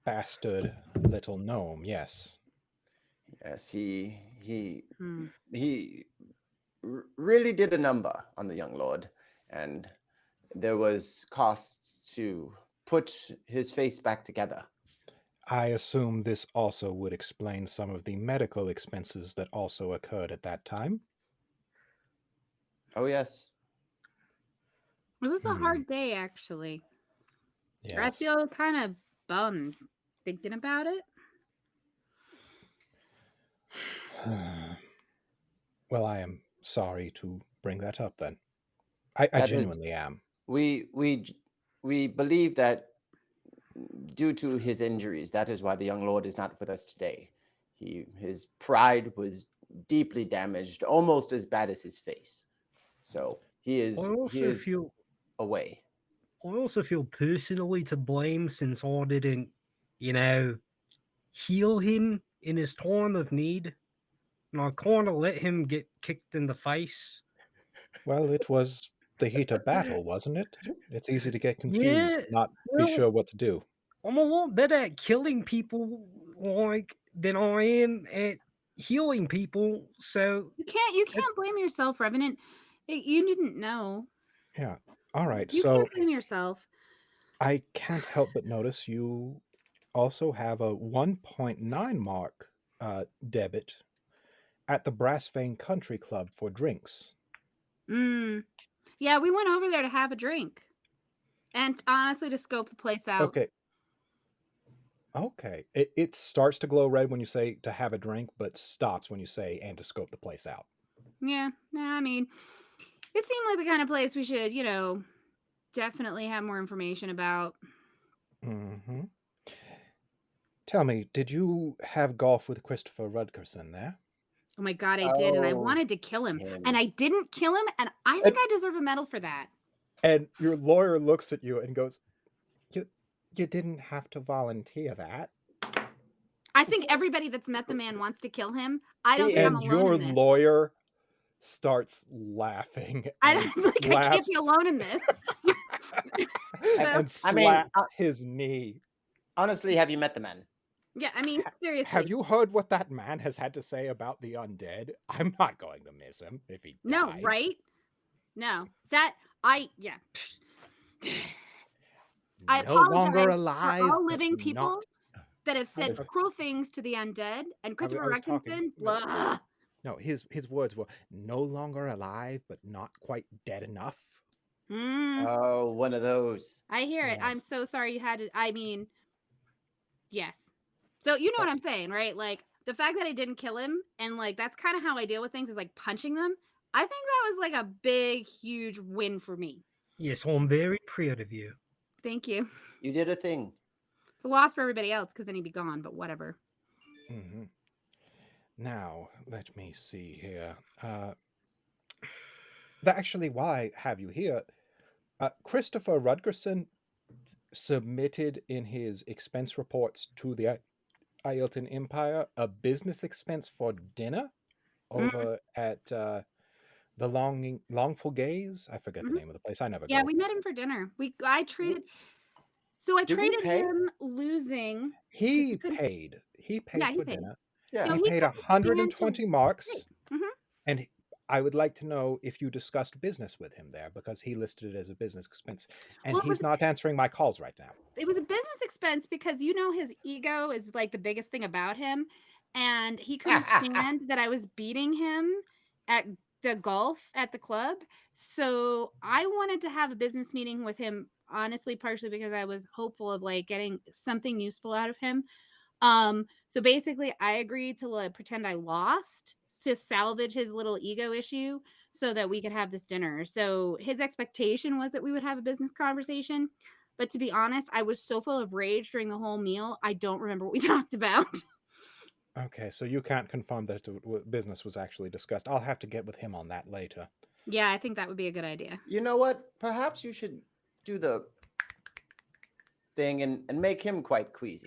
bastard little gnome. Yes.
Yes, he
Hmm.
he really did a number on the young lord, and there was costs to put his face back together.
I assume this also would explain some of the medical expenses that also occurred at that time.
Oh yes.
It was a
Hmm.
hard day, actually. I
Yes.
feel kind of bummed thinking about it.
Well, I am sorry to bring that up then. I
That is,
genuinely am.
we believe that due to his injuries, that is why the young lord is not with us today. His pride was deeply damaged, almost as bad as his face. So he
I
is
also feel
away.
personally to blame since I didn't, you know, heal him in his time of need. And I kind of let him get kicked in the face.
Well, it was the heat of battle, wasn't it? It's easy to get confused,
Yeah,
not be
well,
sure what to do.
I'm a lot better at killing people like than I am at healing people. So
You
It's
can't blame yourself, Revenant. You didn't know.
Yeah. All right.
You
So
can't blame yourself.
I can't help but notice you also have a 1.9 mark debit at the Brass Vein Country Club for drinks.
Mm. Yeah, we went over there to have a drink. And honestly, to scope the place out.
Okay. Okay. It starts to glow red when you say to have a drink, but stops when you say and to scope the place out.
Yeah, nah, I mean, it seemed like the kind of place we should, definitely have more information about.
Mm-hmm. Tell me, did you have golf with Christopher Rudkerson there?
Oh my god, I did, and I
oh
wanted to kill him,
him.
and I didn't kill him, and I think I deserve a medal for that.
And your lawyer looks at you and goes, You didn't have to volunteer that.
I think everybody that's met the man wants to kill him. I don't think I'm
And
alone
your
in this.
lawyer starts laughing
I
and
don't like I can't be
slaps
alone in this.
and
I mean,
slap his knee.
honestly, have you met the man?
Yeah, I mean, seriously.
Have you heard what that man has had to say about the undead? I'm not going to miss him if he
No,
dies.
right? No. That yeah. I
No longer
apologize
alive,
for all
but
living people
not.
that have said
Okay.
cruel things to the undead and Christopher
was talking.
Reckinson. Blah.
No, his words were no longer alive, but not quite dead enough.
Mm,
Oh, one of those.
I hear it. I'm
Yes.
so sorry you had to. I mean, yes. So you know what I'm saying, right? Like the fact that I didn't kill him, and like that's kind of how I deal with things is like punching them. I think that was like a big, huge win for me.
yes, I'm very proud of you.
Thank you.
You did a thing.
It's a loss for everybody else because then he'd be gone, but whatever.
Mm-hmm. Now, let me see here. Actually, why have you here? Christopher Rudgerson submitted in his expense reports to the Ailton Empire a business expense for dinner over at the Longful Gaze. I forget the name of the place. I never
Yeah,
go.
we met him for dinner. I traded. So I
Did we
traded
pay?
him losing.
He
couldn't-
paid. He paid
Yeah, he
for
paid.
dinner.
Yeah.
No,
He
he
paid
couldn't stand
120
to
marks.
Mhm.
And I would like to know if you discussed business with him there, because he listed it as a business expense. And
Well, it
he's
was-
not answering my calls right now.
It was a business expense because his ego is like the biggest thing about him, and he couldn't stand that I was beating him at the golf at the club. So I wanted to have a business meeting with him, honestly, partially because I was hopeful of like getting something useful out of him. So basically I agreed to like pretend I lost to salvage his little ego issue so that we could have this dinner. So his expectation was that we would have a business conversation. But to be honest, I was so full of rage during the whole meal, I don't remember what we talked about.
Okay, so you can't confirm that business was actually discussed. I'll have to get with him on that later.
Yeah, I think that would be a good idea.
You know what? Perhaps you should do the thing and make him quite queasy.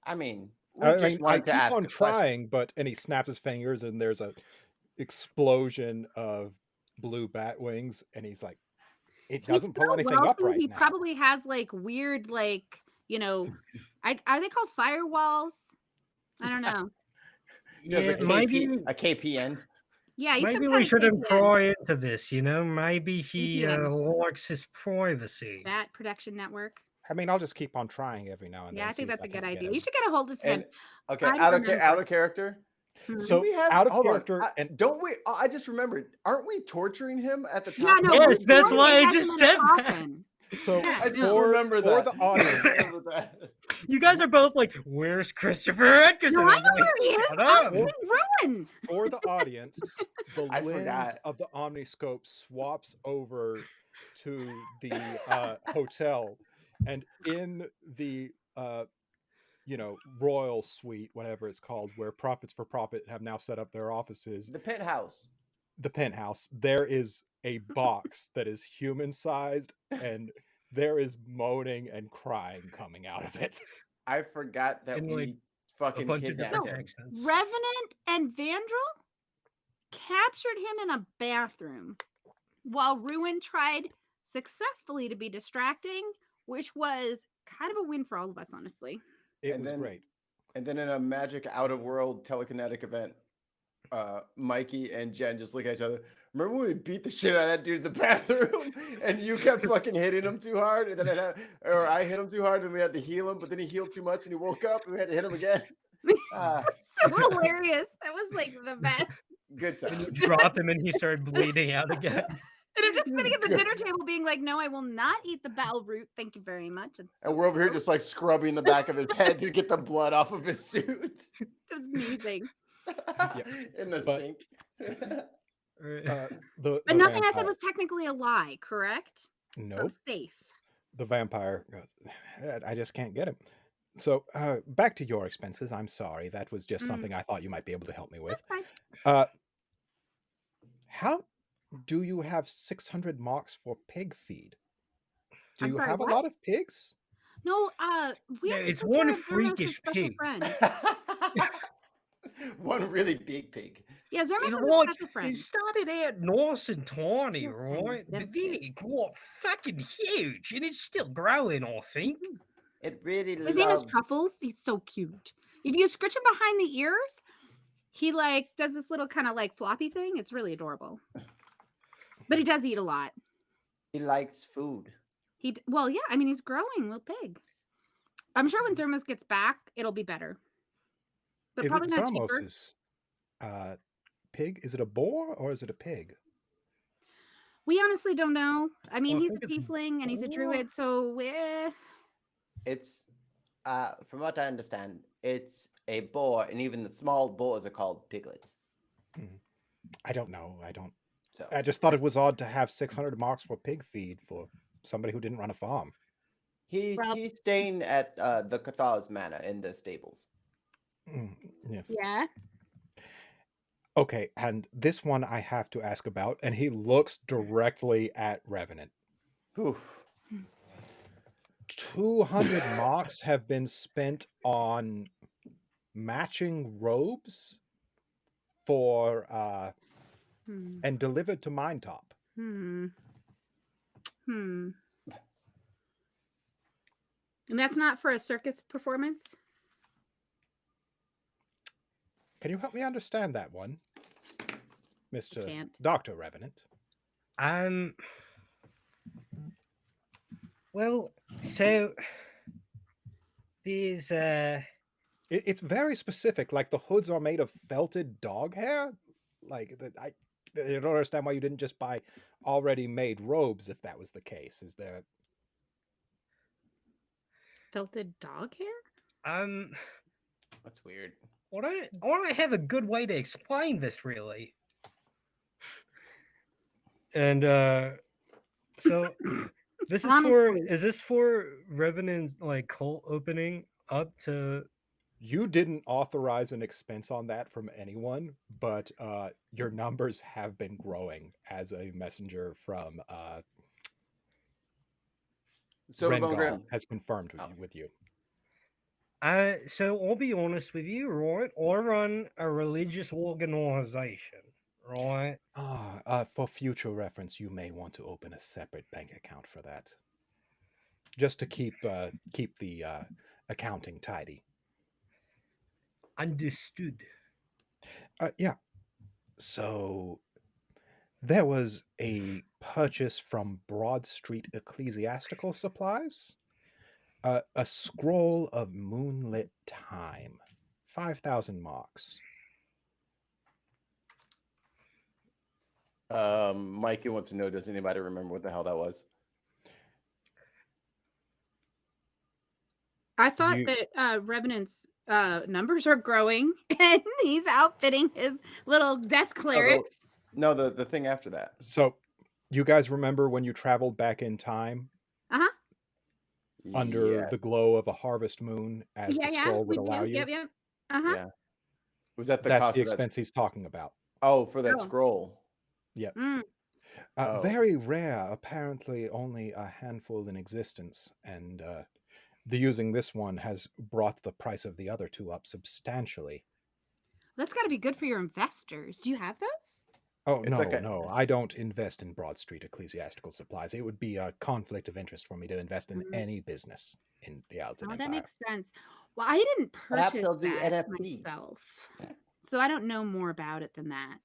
I mean, we
I
just
mean, I
wanted to
keep
ask
on
a question.
trying, and he snaps his fingers, and there's a explosion of blue bat wings, and he's like, it
He's
doesn't pull
so
anything up
wealthy,
right
he
now.
probably has like weird, like, are they called firewalls? I don't know.
There's
Yeah,
a
maybe
KPN.
Yeah, he's some
maybe
kind
we
of
shouldn't
KPN.
pry into this. Maybe he
VPN.
likes his privacy.
Bat Protection Network.
I mean, I'll just keep on trying every now and then.
Yeah, I
see
think
if
that's a
can
good
get
idea.
him.
You should get a hold of him.
And okay,
I
out
remember.
of character.
Mhm.
So
we have,
out of
hold on,
character, and
don't we? I just remembered. Aren't we torturing him at the
Yeah,
top?
no,
Yes, that's
before
why
they
I
had
just
him in a
said that.
coffin.
so
Yeah,
I just
for,
remember
for
that.
the audience,
I remember that.
You guys are both like, "Where's Christopher Edgerton?"
No, I
I'm
know
like,
where he is.
"Shut
I'm
up."
in Ruin.
for the audience, the
I
lens
forgot.
of the omniscope swaps over to the hotel, and in the royal suite, whatever it's called, where Profits for Profit have now set up their offices,
The penthouse.
the penthouse, there is a box that is human sized, and there is moaning and crying coming out of it.
I forgot that
In,
we
like, a
fucking
bunch of
kidnapped
different
him.
accents.
Revenant and Vandrel captured him in a bathroom while Ruin tried successfully to be distracting, which was kind of a win for all of us, honestly.
It
And
was
then-
great.
And then in a magic out of world telekinetic event, Mikey and Jen just look at each other. Remember when we beat the shit out of that dude in the bathroom and you kept fucking hitting him too hard, and then I hit him too hard and we had to heal him, but then he healed too much and he woke up and we had to hit him again.
So hilarious. That was like the best.
Good
And
time.
you dropped him, and he started bleeding out again.
And I'm just sitting at the dinner table being like, no, I will not eat the bell root. Thank you very much. It's so
And we're over here
gross.
just like scrubbing the back of his head to get the blood off of his suit.
It was amazing.
In the
But-
sink.
But nothing I said was technically a lie, correct? So I'm
nope.
safe.
The vampire goes, I just can't get him. So back to your expenses. I'm sorry. That was just something I thought you might be able to help me with.
That's fine.
How do you have 600 marks for pig feed? Do
I'm
you
sorry,
have
what?
a lot of pigs?
No, we
Yeah,
have to
it's
take
one
care of Zerma's
freakish
special
pig.
friend.
One really big pig.
Yeah, Zerma's a
Like,
special friend.
it started out nice and tiny,
Yeah,
right?
they're
But then
big.
it got fucking huge, and it's still growing, I think.
It really
His name is Truffles. He's so cute. If you scratch him behind the ears, he like does this little kind of like floppy thing. It's really adorable. But he does eat a lot.
He likes food.
Well, yeah. I mean, he's growing, little pig. I'm sure when Zermas gets back, it'll be better. But
Is
probably
it
not cheaper.
Zarmos's pig? Is it a boar or is it a pig?
We honestly don't know. I mean,
I
he's a
think it's
tiefling and he's a
boar.
druid, so
It's from what I understand, it's a boar, and even the small boars are called piglets.
I don't know.
So
I just thought it was odd to have 600 marks for pig feed for somebody who didn't run a farm.
he's staying at the Cathar's Manor in the stables.
Yes.
yeah.
Okay, and this one I have to ask about, and he looks directly at Revenant.
Oof.
200 marks have been spent on matching robes for and delivered to Mine Top.
And that's not for a circus performance?
Can you help me understand that one, Mr.
Can't.
Dr. Revenant?
Well, so these
It's very specific. Like the hoods are made of felted dog hair. Like I don't understand why you didn't just buy already made robes if that was the case. Is there?
Felted dog hair?
That's weird.
I want to have a good way to explain this, really. And so this is
Honestly.
is this for Revenant's like cult opening up to?
You didn't authorize an expense on that from anyone, but your numbers have been growing as a messenger from Rengal has confirmed with you.
So I'll be honest with you, right? I run a religious organization, right?
For future reference, you may want to open a separate bank account for that, just to keep the accounting tidy.
Understood.
Yeah. So there was a purchase from Broad Street Ecclesiastical Supplies. A scroll of moonlit time, 5,000 marks.
Mikey wants to know, does anybody remember what the hell that was?
I thought that Revenant's numbers are growing and he's outfitting his little death clerics.
No, the thing after that.
So you guys remember when you traveled back in time?
Uh-huh.
Under the glow of a harvest moon, as the scroll would allow you?
Yep. Uh-huh.
Yeah. Was that
That's the expense he's talking about.
Oh, for that scroll.
Yep.
Mm.
Very rare, apparently only a handful in existence, and the using this one has brought the price of the other two up substantially.
That's got to be good for your investors. Do you have those?
Oh, no, I don't invest in Broad Street Ecclesiastical Supplies. It would be a conflict of interest for me to invest in any business in the Alton Empire.
That makes sense. Well, I didn't
Perhaps
purchase
they'll do
that
NFTs.
myself, so I don't know more about it than that.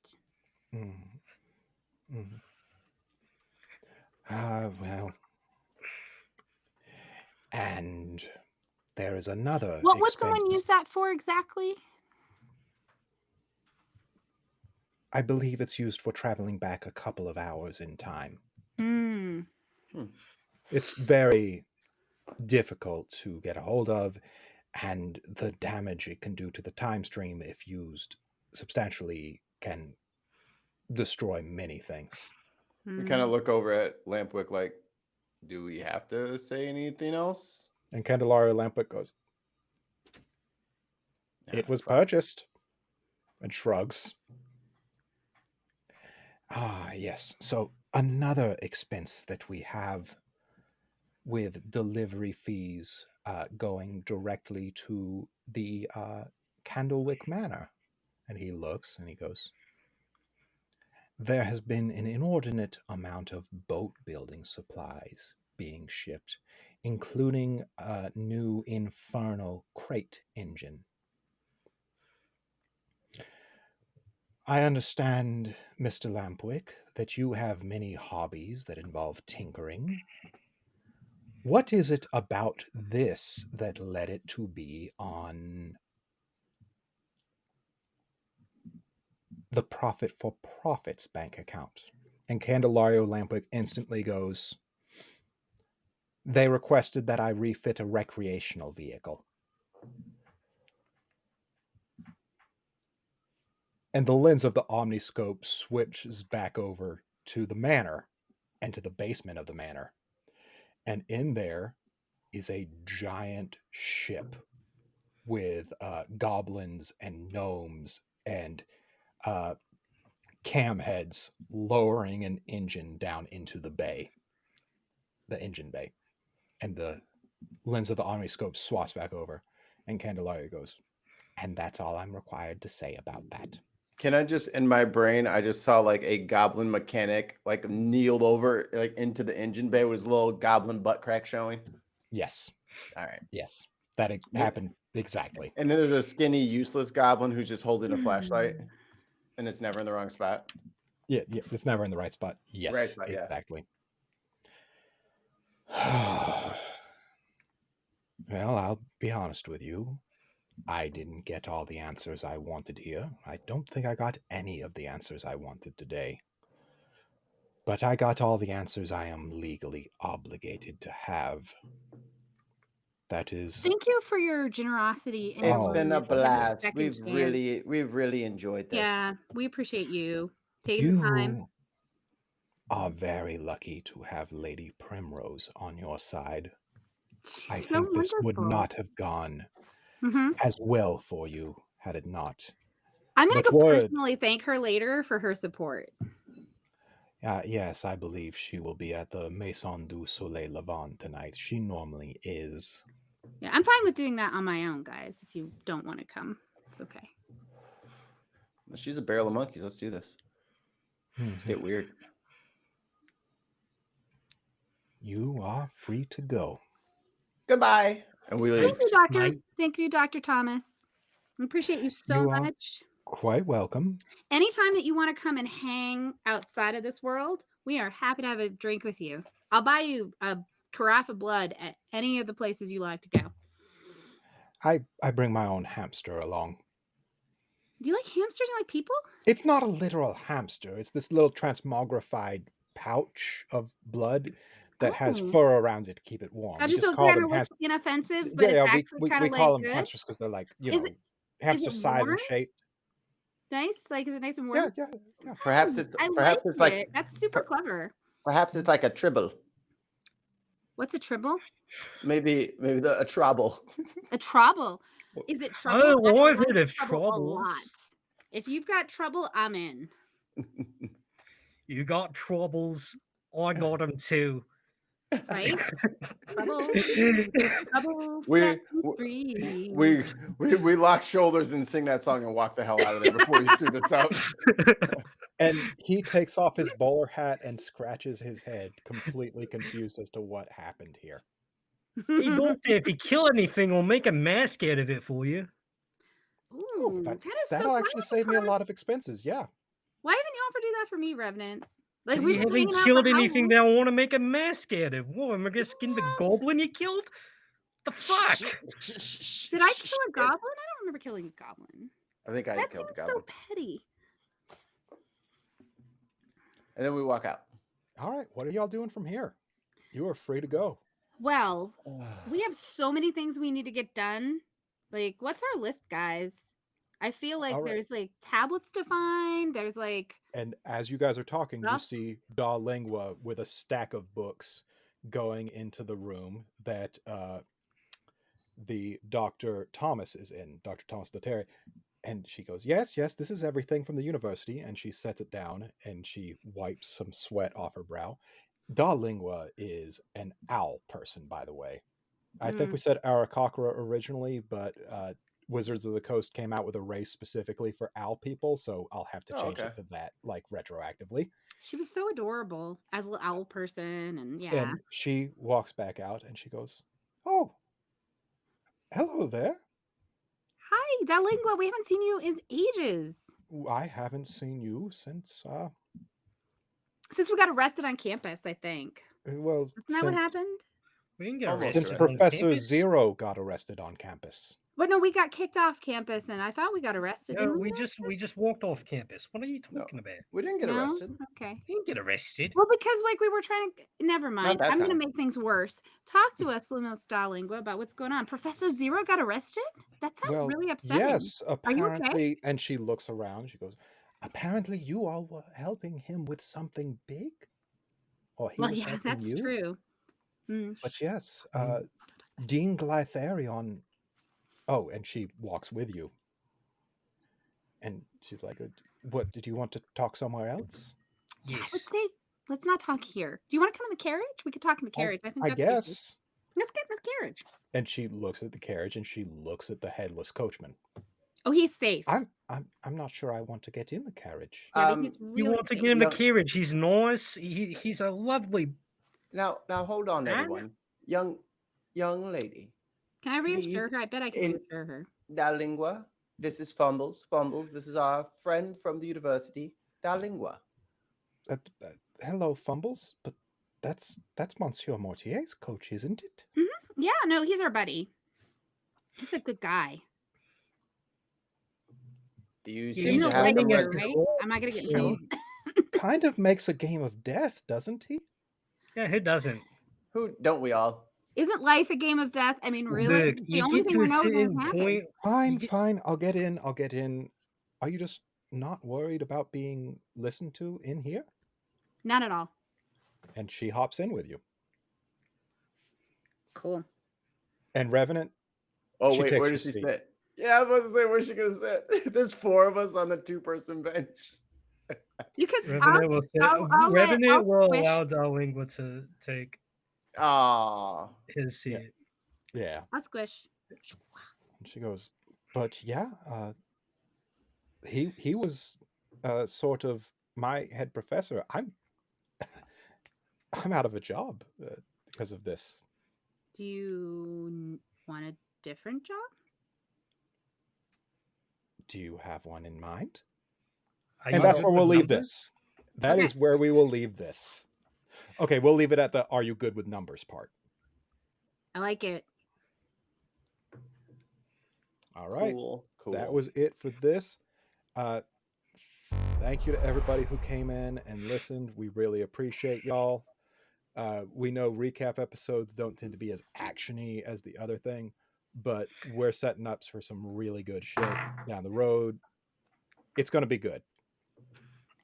Well, and there is another
What would
expense.
someone use that for exactly?
I believe it's used for traveling back a couple of hours in time. It's very difficult to get a hold of, and the damage it can do to the time stream, if used substantially, can destroy many things.
We kind of look over at Lampwick like, do we have to say anything else?
And Candelario Lampwick goes, it was purchased, and shrugs. Yes. So another expense that we have with delivery fees going directly to the Candlewick Manor. And he looks and he goes, there has been an inordinate amount of boat building supplies being shipped, including a new infernal crate engine. I understand, Mr. Lampwick, that you have many hobbies that involve tinkering. What is it about this that led it to be on the Profit for Profits bank account? And Candelario Lampwick instantly goes, they requested that I refit a recreational vehicle. And the lens of the omniscope switches back over to the manor and to the basement of the manor. And in there is a giant ship with goblins and gnomes and cam heads lowering an engine down into the bay, the engine bay. And the lens of the omniscope swaps back over, and Candelaria goes, and that's all I'm required to say about that.
Can I just, in my brain, I just saw like a goblin mechanic like kneeled over like into the engine bay with his little goblin butt crack showing.
Yes.
All right.
Yes, that happened exactly.
And then there's a skinny, useless goblin who's just holding a flashlight, and it's never in the wrong spot.
Yeah, it's never in the right spot. Yes,
Right spot, yeah.
exactly. Well, I'll be honest with you. I didn't get all the answers I wanted here. I don't think I got any of the answers I wanted today. But I got all the answers I am legally obligated to have. That is...
Thank you for your generosity and
It's
your
been a
willingness to give me
blast.
second
We've
chance.
really enjoyed this.
Yeah, we appreciate you taking the time.
You are very lucky to have Lady Primrose on your side. I
She's so
think this would
wonderful.
not have gone
Mhm.
as well for you had it not.
I'm going to
But
go
would-
personally thank her later for her support.
Yes, I believe she will be at the Maison du Soleil Levant tonight. She normally is.
Yeah, I'm fine with doing that on my own, guys. If you don't want to come, it's okay.
She's a barrel of monkeys. Let's do this. Let's get weird.
You are free to go.
Goodbye. And we leave.
Thank you, Doctor.
Mike.
Thank you, Dr. Thomas. I appreciate you so
You are-
much.
Quite welcome.
Anytime that you want to come and hang outside of this world, we are happy to have a drink with you. I'll buy you a carafe of blood at any of the places you like to go.
I bring my own hamster along.
Do you like hamsters? Do you like people?
It's not a literal hamster. It's this little transmogrified pouch of blood that has
Oh.
fur around it to keep it warm.
I
We
just so
call
kind
them
of looks
hamsters.
inoffensive, but it's
we
actually kind of like
call them
good.
hamsters because they're like,
Is
hamster
it
size
warm?
and shape.
Nice, like is it nice and warm?
Yeah.
Perhaps
Nice.
it's
I
perhaps it's like
it. That's super clever.
perhaps it's like a tribble.
What's a tribble?
Maybe a trouble.
A trouble. Is it trouble?
Oh,
I
I've heard
like
of
trouble a
troubles.
lot. If you've got trouble, I'm in.
You got troubles. I got them too.
Right? Trouble. Trouble.
We-
Set me free.
We lock shoulders and sing that song and walk the hell out of there before you screw this up.
And he takes off his bowler hat and scratches his head, completely confused as to what happened here.
Hey, Doctor, if you kill anything, I'll make a mask out of it for you.
Ooh, that is so
That'll
smart.
actually save me a lot of expenses. Yeah.
Why haven't you offered to do that for me, Revenant? Like
You
we've been
haven't
hanging out
killed
for how
anything
long?
that I want to make a mask out of. What, am I gonna skin the goblin you killed? The fuck?
Did I kill a goblin? I don't remember killing a goblin.
I think I
That
killed the
seems
goblin.
so petty.
And then we walk out.
All right. What are y'all doing from here? You are free to go.
Well, we have so many things we need to get done. Like, what's our list, guys? I feel like
All right.
there's like tablets to find. There's like
And as you guys are talking, you
Stuff.
see Da Lingua with a stack of books going into the room that the Dr. Thomas is in, Dr. Thomas Lettere. And she goes, yes, this is everything from the university. And she sets it down and she wipes some sweat off her brow. Da Lingua is an owl person, by the way. I think we said Arakakra originally, but Wizards of the Coast came out with a race specifically for owl people, so I'll have to change it to that, like, retroactively.
she was so adorable as a little owl person, and yeah.
And she walks back out and she goes, oh, hello there.
Hi, Dalingua. We haven't seen you in ages.
I haven't seen you since,
Since we got arrested on campus, I think.
well,
Isn't that what happened?
We didn't get
Almost
arrested.
since
arrested.
on
Professor
campus.
Zero got arrested on campus.
But no, we got kicked off campus, and I thought we got arrested.
No,
Didn't
we just walked off campus. What are you talking about?
We didn't get
No?
arrested.
Okay.
We didn't get arrested.
Well, because like we were trying to. Never mind.
that
I'm going to
time.
make things worse. Talk to us, Lumos Dalingua, about what's going on. Professor Zero got arrested? That sounds
Well,
really upsetting.
yes,
you okay?
apparently, and she looks around, she goes, apparently you all were helping him with something big? Or he
Well,
was
yeah,
helping
that's
you?
true. Mm.
But yes, Dean Glytharion. Oh, and she walks with you. And she's like, what, did you want to talk somewhere else?
Yes.
Let's say, let's not talk here. Do you want to come in the carriage? We could talk in the carriage. I think
I
that's easier.
guess.
Let's get in this carriage.
And she looks at the carriage and she looks at the headless coachman.
Oh, he's safe.
I'm not sure I want to get in the carriage.
Yeah, but he's
You
really
want to
safe.
get in the
Yeah.
carriage? He's nice. He's a lovely.
Now hold on,
Man.
everyone. Young young lady.
Can I reassure
Please,
her? I bet I can
in
reassure her.
da lingua. This is Fumbles. Fumbles. This is our friend from the university. Da lingua.
Hello, Fumbles, but that's Monsieur Mortier's coach, isn't it?
Yeah, no, he's our buddy. He's a good guy.
You
He's
seem
He's
to
a
have some
learning as
Lecter,
he
right?
goes,
Am I gonna get in
you know?
trouble?
He kind of makes a game of death, doesn't he?
Yeah, who doesn't?
Who don't we all?
Isn't life a game of death? I mean, really?
Look,
It's the
you
only
get
thing
to
we
a
know is
certain
gonna happen.
point.
Fine,
You get,
fine. I'll get in. I'll get in. Are you just not worried about being listened to in here?
Not at all.
And she hops in with you.
Cool.
And Revenant,
Oh
she
wait,
takes
where
your
does she
seat.
sit? Yeah, I was about to say, where's she gonna sit? There's 4 of us on the 2-person bench.
You can.
Revenant will
I'll squish.
allow Dalingua to take
Ah,
his seat.
Yeah.
I'll squish.
And she goes, but yeah, he was sort of my head professor. I'm out of a job because of this.
Do you want a different job?
Do you have one in mind?
Are
And
you
that's
good
where
with
we'll leave
numbers?
this. That
Okay.
is where we will leave this. Okay, we'll leave it at the "Are you good with numbers" part.
I like it.
All right.
cool.
That was it for this. Thank you to everybody who came in and listened. We really appreciate y'all. We know recap episodes don't tend to be as actiony as the other thing, but we're setting up for some really good shit down the road. It's going to be good.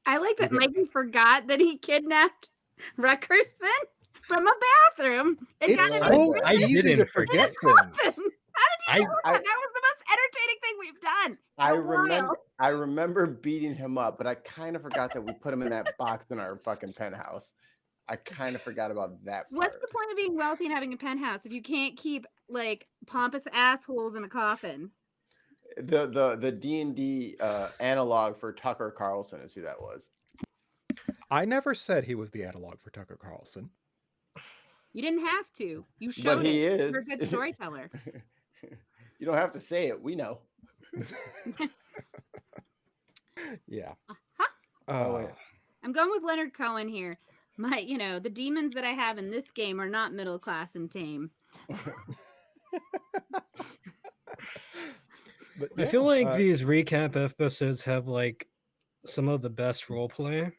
I like that
We get-
Mikey forgot that he kidnapped Ruckerson from a bathroom. And got
It's
him
so
in
I
easy
didn't
to forget
prison.
things.
How did you know
I-
that? That was the most entertaining thing we've done. in
I
a while.
remember beating him up, but I kind of forgot that we put him in that box in our fucking penthouse. I kind of forgot about that part.
What's the point of being wealthy and having a penthouse if you can't keep like pompous assholes in a coffin?
The D&D analog for Tucker Carlson is who that was.
I never said he was the analog for Tucker Carlson.
You didn't have to. You showed
But he
it.
is.
You're a good storyteller.
You don't have to say it. We know.
Yeah.
Oh, wait.
I'm going with Leonard Cohen here. The demons that I have in this game are not middle class and tame.
But
I feel like
yeah,
these recap episodes have like some of the best role play.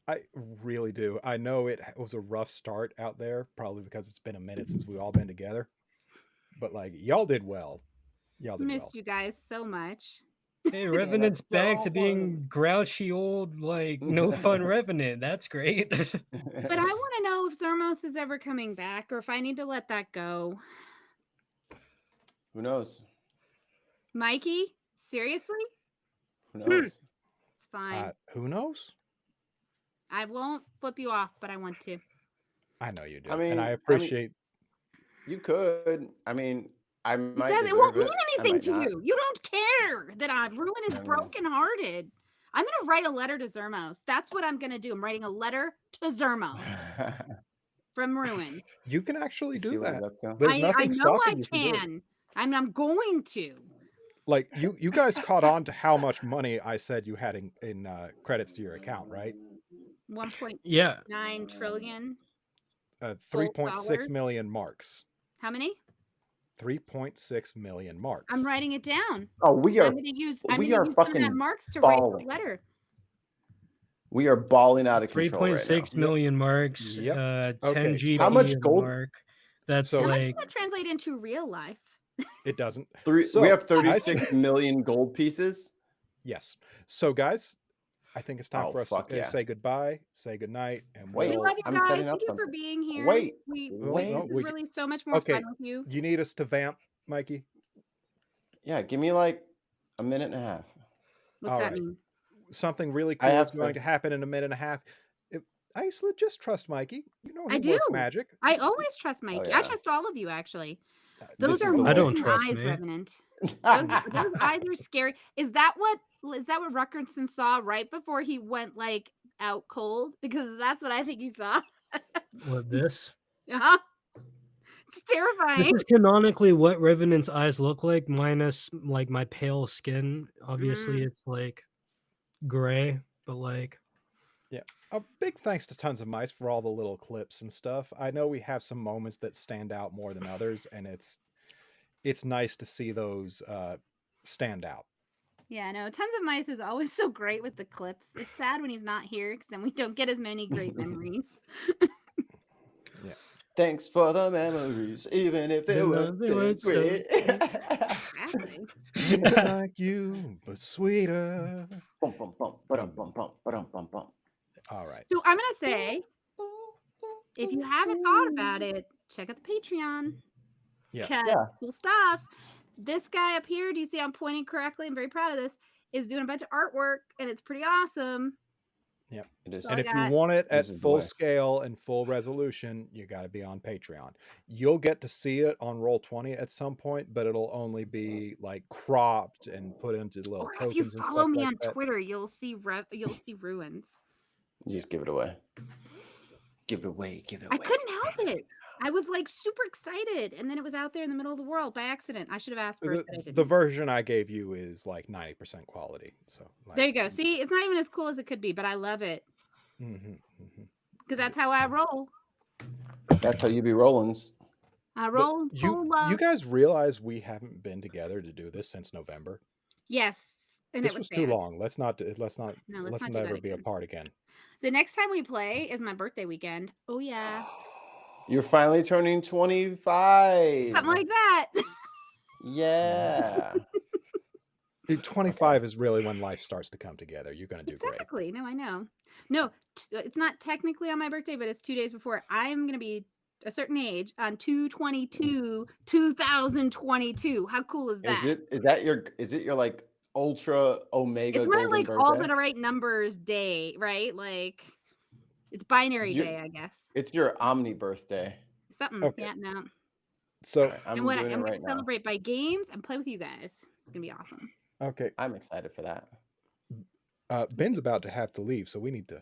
I really do. I know it was a rough start out there, probably because it's been a minute since we've all been together. But like, y'all did well. Y'all did well.
Missed you guys so much.
Hey, Revenant's
I
back to
don't
being grouchy old, like no fun Revenant. That's great.
But I want to know if Zermos is ever coming back or if I need to let that go.
Who knows?
Mikey, seriously?
Who knows?
It's fine.
Who knows?
I won't flip you off, but I want to.
I know you do,
I mean-
and
I
I
mean,
appreciate.
You could. I mean, I might.
It won't
deserve
mean
I
anything
might
to
not.
you. You don't care that Ruin is
I mean-
brokenhearted. I'm going to write a letter to Zermos. That's what I'm going to do. I'm writing a letter to Zermos from Ruin.
You can actually
See
do
what he's
that.
up to.
There's
I
nothing
know
stopping
I
you from doing it.
can. I'm going to.
Like you guys caught on to how much money I said you had in credits to your account, right?
1.9
Yeah.
trillion.
3.6 million marks.
How many?
3.6 million marks.
I'm writing it down.
Oh, we are.
I'm going to use
we
some
are
of that
fucking
marks to write the
balling.
letter.
We are balling out of control right now.
3.6 million marks.
Yep.
10
Okay,
GP
how much
a
gold-
mark. That's
So-
How much
like
does that translate into real life?
It doesn't.
We
So,
have 36 million gold pieces.
Yes. So, guys, I think it's time
Oh,
for us
fuck
to
yeah.
say goodbye, say goodnight, and
Wait,
We
we'll.
love you
I'm
guys.
setting
Thank
up
you for
something.
being here.
Wait,
This
no,
is really so much more
Okay,
fun with you.
You need us to vamp, Mikey?
Yeah, give me like a minute and a half.
What's
All
that
right.
mean?
Something really
I
cool
have
is going
to-
to happen in a minute and a half. Isla, just trust Mikey. You know he
I
works
do.
magic.
I always trust Mikey. I
yeah.
trust all of you, actually.
This
Those
is
are
the
I
way.
don't
moving
trust
eyes,
me.
Revenant. Those eyes are scary. Is that what Ruckerson saw right before he went like out cold? Because that's what I think he saw.
what this.
Uh-huh. It's terrifying.
This is canonically what Revenant's eyes look like, minus like my pale skin. Obviously, it's like gray, but like
A big thanks to Tons of Mice for all the little clips and stuff. I know we have some moments that stand out more than others, and it's nice to see those stand out.
Yeah, no, Tons of Mice is always so great with the clips. It's sad when he's not here because then we don't get as many great memories.
Yeah.
Thanks for the memories, even if they weren't that great.
Exactly.
It's like you, but sweeter.
Bum, bum, bum, ba-dum, bum, bum, ba-dum, bum, bum.
All right.
So I'm gonna say, if you haven't thought about it, check out the Patreon.
Yeah.
'Cause
Yeah.
cool stuff. This guy up here, do you see I'm pointing correctly? I'm very proud of this. Is doing a bunch of artwork, and it's pretty awesome.
Yep.
It is.
So
And
I
if you
got-
want it at
This is the
full
way.
scale and full resolution, you got to be on Patreon. You'll get to see it on Roll20 at some point, but it'll only be like cropped and put into little
Or if
tokens
you
and
follow
stuff
me
like
on
that.
Twitter, you'll see ruins.
Just give it away. Give it away. Give it away.
I couldn't help it. I was like super excited, and then it was out there in the middle of the world by accident. I should have asked first, but I didn't.
The version I gave you is like 90% quality. So like,
There you go. See, it's not even as cool as it could be, but I love it because that's how I roll.
That's how you be rollins.
I roll full love.
You guys realize we haven't been together to do this since November?
Yes, and
This
it was
was too
sad.
long. Let's not
No, let's not do that
never be
again.
apart again.
The next time we play is my birthday weekend. Oh yeah,
You're finally turning 25.
something like that.
Yeah.
Dude, 25 is really when life starts to come together. You're gonna do great.
Exactly. No, I know. No, it's not technically on my birthday, but it's 2 days before. I'm gonna be a certain age on 2/22/2022. How cool is that?
Is it your like ultra omega
It's my
golden
like
birthday?
all the right numbers day, right? Like it's binary
You-
day, I guess.
It's your omni birthday.
Something.
Okay.
Yeah, no.
So
Alright, I'm
And what
doing it
I'm
right
gonna
now.
celebrate by games and play with you guys. It's gonna be awesome.
okay,
I'm excited for that.
Ben's about to have to leave, so we need to.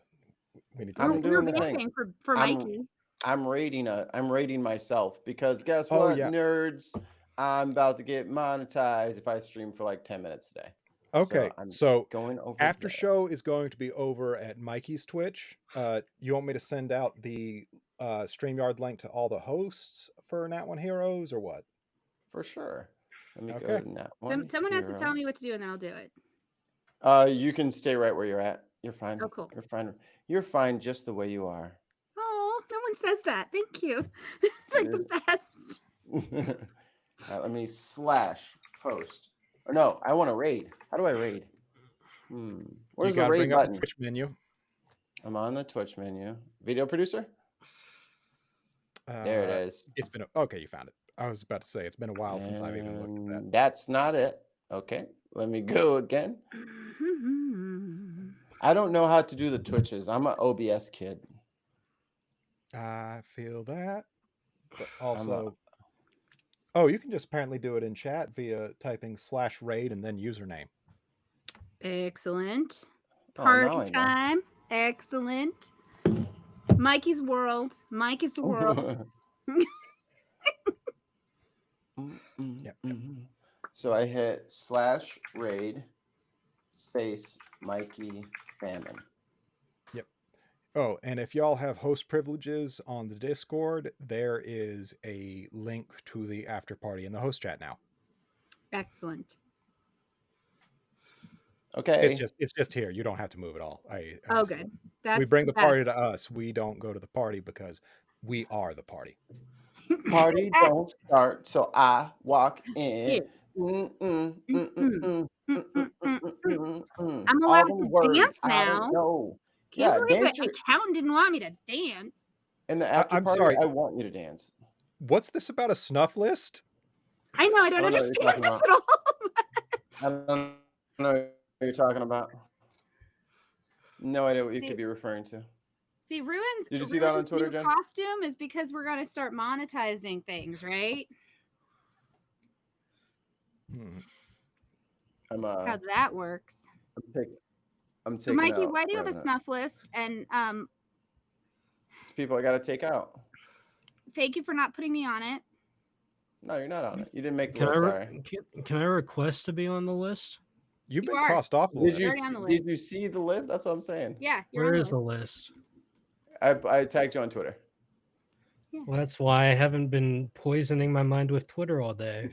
I'm
wrap
doing
this
the
up.
thing.
Camping for
I'm-
Mikey.
I'm rating myself because guess
Oh,
what,
yeah.
nerds? I'm about to get monetized if I stream for like 10 minutes today.
Okay,
I'm
so
going over
after
there.
show is going to be over at Mikey's Twitch. You want me to send out the StreamYard link to all the hosts for Nat One Heroes or what?
For sure. Let me
Okay.
go to Nat One
Someone has to
Hero.
tell me what to do, and then I'll do it.
You can stay right where you're at. You're fine.
Oh, cool.
You're fine. You're fine just the way you are.
Oh, no one says that. Thank you. It's like the best.
Let me /post. Or no, I want to raid. How do I raid? Where's
You
the
gotta
raid
bring up
button?
the Twitch menu.
I'm on the Twitch menu. Video producer? There it is.
It's been okay. You found it. I was about to say it's been a while since I've even looked at that.
And that's not it. Okay, let me go again. I don't know how to do the Twitches. I'm an OBS kid.
I feel that. But also, oh, you can just apparently do it in chat via typing /raid and then username.
Excellent.
Oh, now I know.
Party time. Excellent. Mikey's World. Mikey's World.
Yep.
So I hit /raid space Mikey Famine.
Yep. Oh, and if y'all have host privileges on the Discord, there is a link to the after party in the host chat now.
Excellent.
Okay.
It's just here. You don't have to move at all.
Oh, good.
We bring the party to us. We don't go to the party because we are the party.
Party don't start till I walk in.
I'm
I'm
allowed to dance now.
No.
Can't
Yeah,
believe
dance
the
your-
accountant didn't want me to dance.
In the after
I'm
party,
sorry.
I want you to dance.
What's this about a snuff list?
I know, I don't
I don't know what you're
understand this
talking
at all.
I don't know what you're talking about. No idea what you could be referring to.
See, Ruin's
Did you see that on Twitter,
new
Jen?
costume is because we're going to start monetizing things, right?
I'm
That's how that works.
I'm
So,
taking
Mikey,
out
why do you have a
Revenant.
snuff list? And
It's people I got to take out.
thank you for not putting me on it.
No, you're not on it. You didn't make the
Can I
list.
re-
Sorry.
can I request to be on the list?
You've
You
been
are.
crossed off the
Did
list.
you
Already on the
did
list.
you see the list? That's what I'm saying.
Yeah, you're
Where
on
is
the
the
list.
list?
I tagged you on Twitter.
Well, that's why I haven't been poisoning my mind with Twitter all day.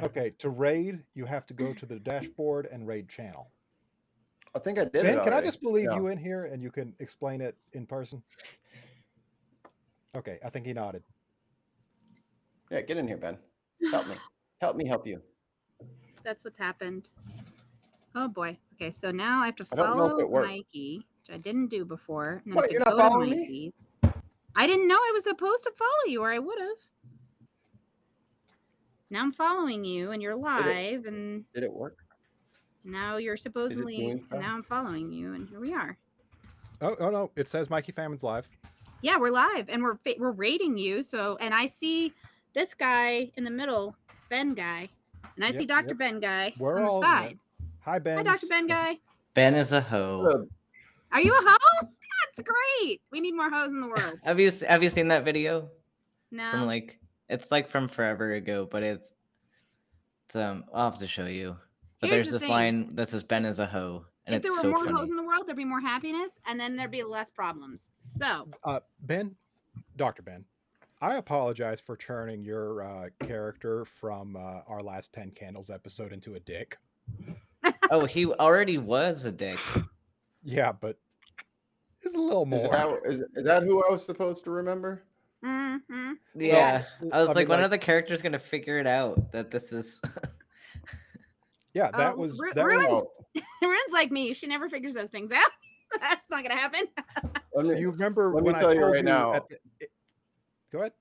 Okay, to raid, you have to go to the dashboard and raid channel.
I think I did it
Ben, can I
already.
just believe
No.
you in here and you can explain it in person? Okay, I think he nodded.
Yeah, get in here, Ben. Help me. Help me help you.
That's what's happened. Oh boy. Okay, so now I have to
I don't know if
follow
it worked.
Mikey, which I didn't do before. And then
What,
I have to
you're not
go to
following me?
Mikey's. I didn't know I was supposed to follow you, or I would have. Now I'm following you, and you're live, and
Did it work?
now you're supposedly,
doing
and
stuff?
now I'm following you, and here we are.
Oh no, it says Mikey Famine's live.
Yeah, we're live, and we're rating you. So, and I see this guy in the middle, Ben guy, and I see Dr. Ben guy
We're
on the
all
side.
Hi, Ben.
Hi, Dr. Ben guy.
Ben is a hoe.
Are you a hoe? That's great. We need more hoes in the world.
Have you seen that video?
No.
From it's like from forever ago, but it's I'll have to show you. But
Here's
there's
the
this
thing.
line that says Ben is a hoe, and
If there
it's
were
so
more
funny.
hoes in the world, there'd be more happiness, and then there'd be less problems. So,
Ben, Dr. Ben, I apologize for turning your character from our last 10 Candles episode into a dick.
Oh, he already was a dick.
Yeah, but it's a little more.
Is that who I was supposed to remember?
mm-hmm.
Yeah, I was
I
like,
mean,
when are the characters gonna figure it out that this is?
Yeah, that was that
Ruin's,
was.
Ruin's like me. She never figures those things out. That's not gonna happen.
You remember
let me
when I
tell
told
you right now.
Go ahead.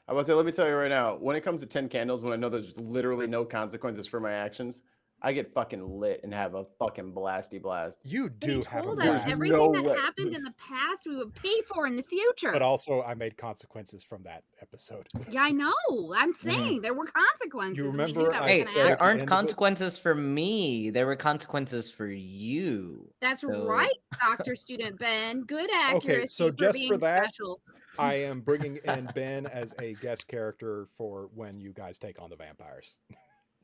I was say, let me tell you right now. When it comes to 10 Candles, when I know there's literally no consequences for my actions, I get fucking lit and have a fucking blasty blast.
You
But he
do have a
told us
blast.
everything
no
that
way.
happened in the past we would pay for in the future.
But also, I made consequences from that episode.
Yeah, I know. I'm saying there were consequences.
You
We
remember
knew that
I
was
Hey,
gonna
said at
there
the
happen.
aren't
end of it-
consequences for me. There were consequences for you.
That's
So-
right, Dr. Student Ben. Good accuracy
Okay, so
for
just
being
for that,
special.
I am bringing in Ben as a guest character for when you guys take on the vampires.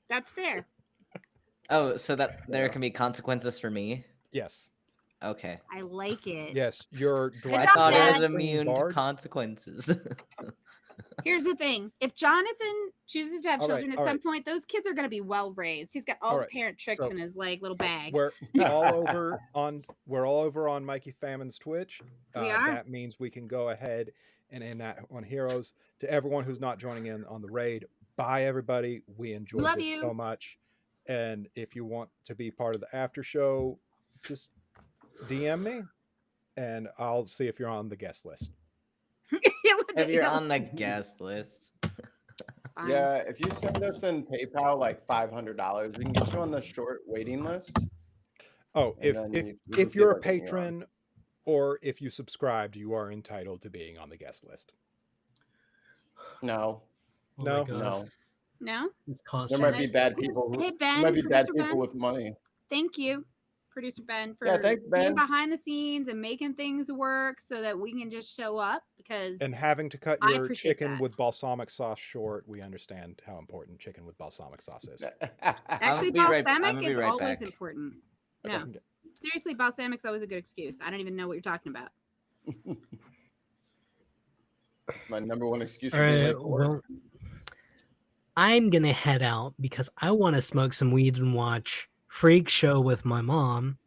That's fair.
Oh, so that there can be consequences for me?
Yes.
Okay.
I like it.
Yes, you're
Good
I
job,
thought it was
Dad.
immune to
Bard.
consequences.
Here's the thing. If Jonathan chooses to have
All right,
children at
all
some
right.
point, those kids are going to be well raised. He's got all
All
the
right,
parent tricks
so
in his like little bag.
We're all over on Mikey Famine's Twitch.
We are.
That means we can go ahead and end that on Heroes. To everyone who's not joining in on the raid, bye everybody. We enjoyed
love
this
you.
so much. And if you want to be part of the after show, just DM me and I'll see if you're on the guest list.
If you're on the guest list.
It's fine.
Yeah, if you send us in PayPal like $500, we can get you on the short waiting list.
Oh,
And then we can
if
see
you're a
about getting you on.
patron or if you subscribed, you are entitled to being on the guest list.
No,
Oh
No,
my God.
no.
No?
It's cost
There might be
us.
bad people.
Hey,
There
Ben,
might be bad
producer
people
Ben.
with money.
Thank you, producer Ben, for
Yeah, thanks,
being
Ben.
behind the scenes and making things work so that we can just show up because
And having to cut
I
your
appreciate
chicken
that.
with balsamic sauce short, we understand how important chicken with balsamic sauce is.
actually
be right-
balsamic
I'ma be
is
right
always
back.
important.
Okay.
No, seriously, balsamic's always a good excuse. I don't even know what you're talking about.
That's my number one excuse
All
for being
right,
late for work.
well, I'm gonna head out because I want to smoke some weed and watch Freak Show with my mom.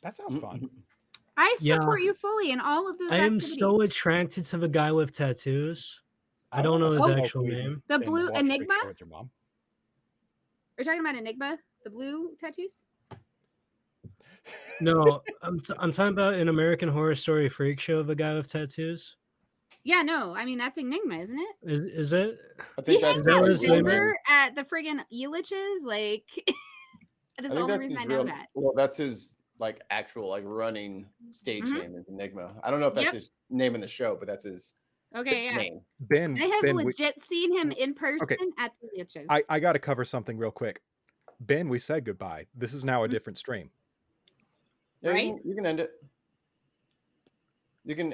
That sounds fun.
I
Yeah.
support you fully in all of those
I am
activities.
so attracted to the guy with tattoos. I don't know
wanna
his
smoke
actual
weed
name.
The
and
blue
watch Freak
Enigma?
Show with your mom.
Are you talking about Enigma? The blue tattoos?
No, I'm talking about an American Horror Story Freak Show of a guy with tattoos.
Yeah, no. I mean, that's Enigma, isn't it?
Is it?
I
He
think
hangs
Is that
out
what
in
his name is?
Denver at the friggin' Elitch's. Like, that's the only reason I know that.
Well, that's his like actual like running stage
Mhm.
name is Enigma. I don't know if that's
Yep.
his name in the show, but that's his
Okay, yeah.
name.
Ben,
I have
Ben, we-
legit seen him in person
Okay.
at the Elitch's.
I got to cover something real quick. Ben, we said goodbye. This is now a different stream.
Yeah,
Right?
you can end it. You can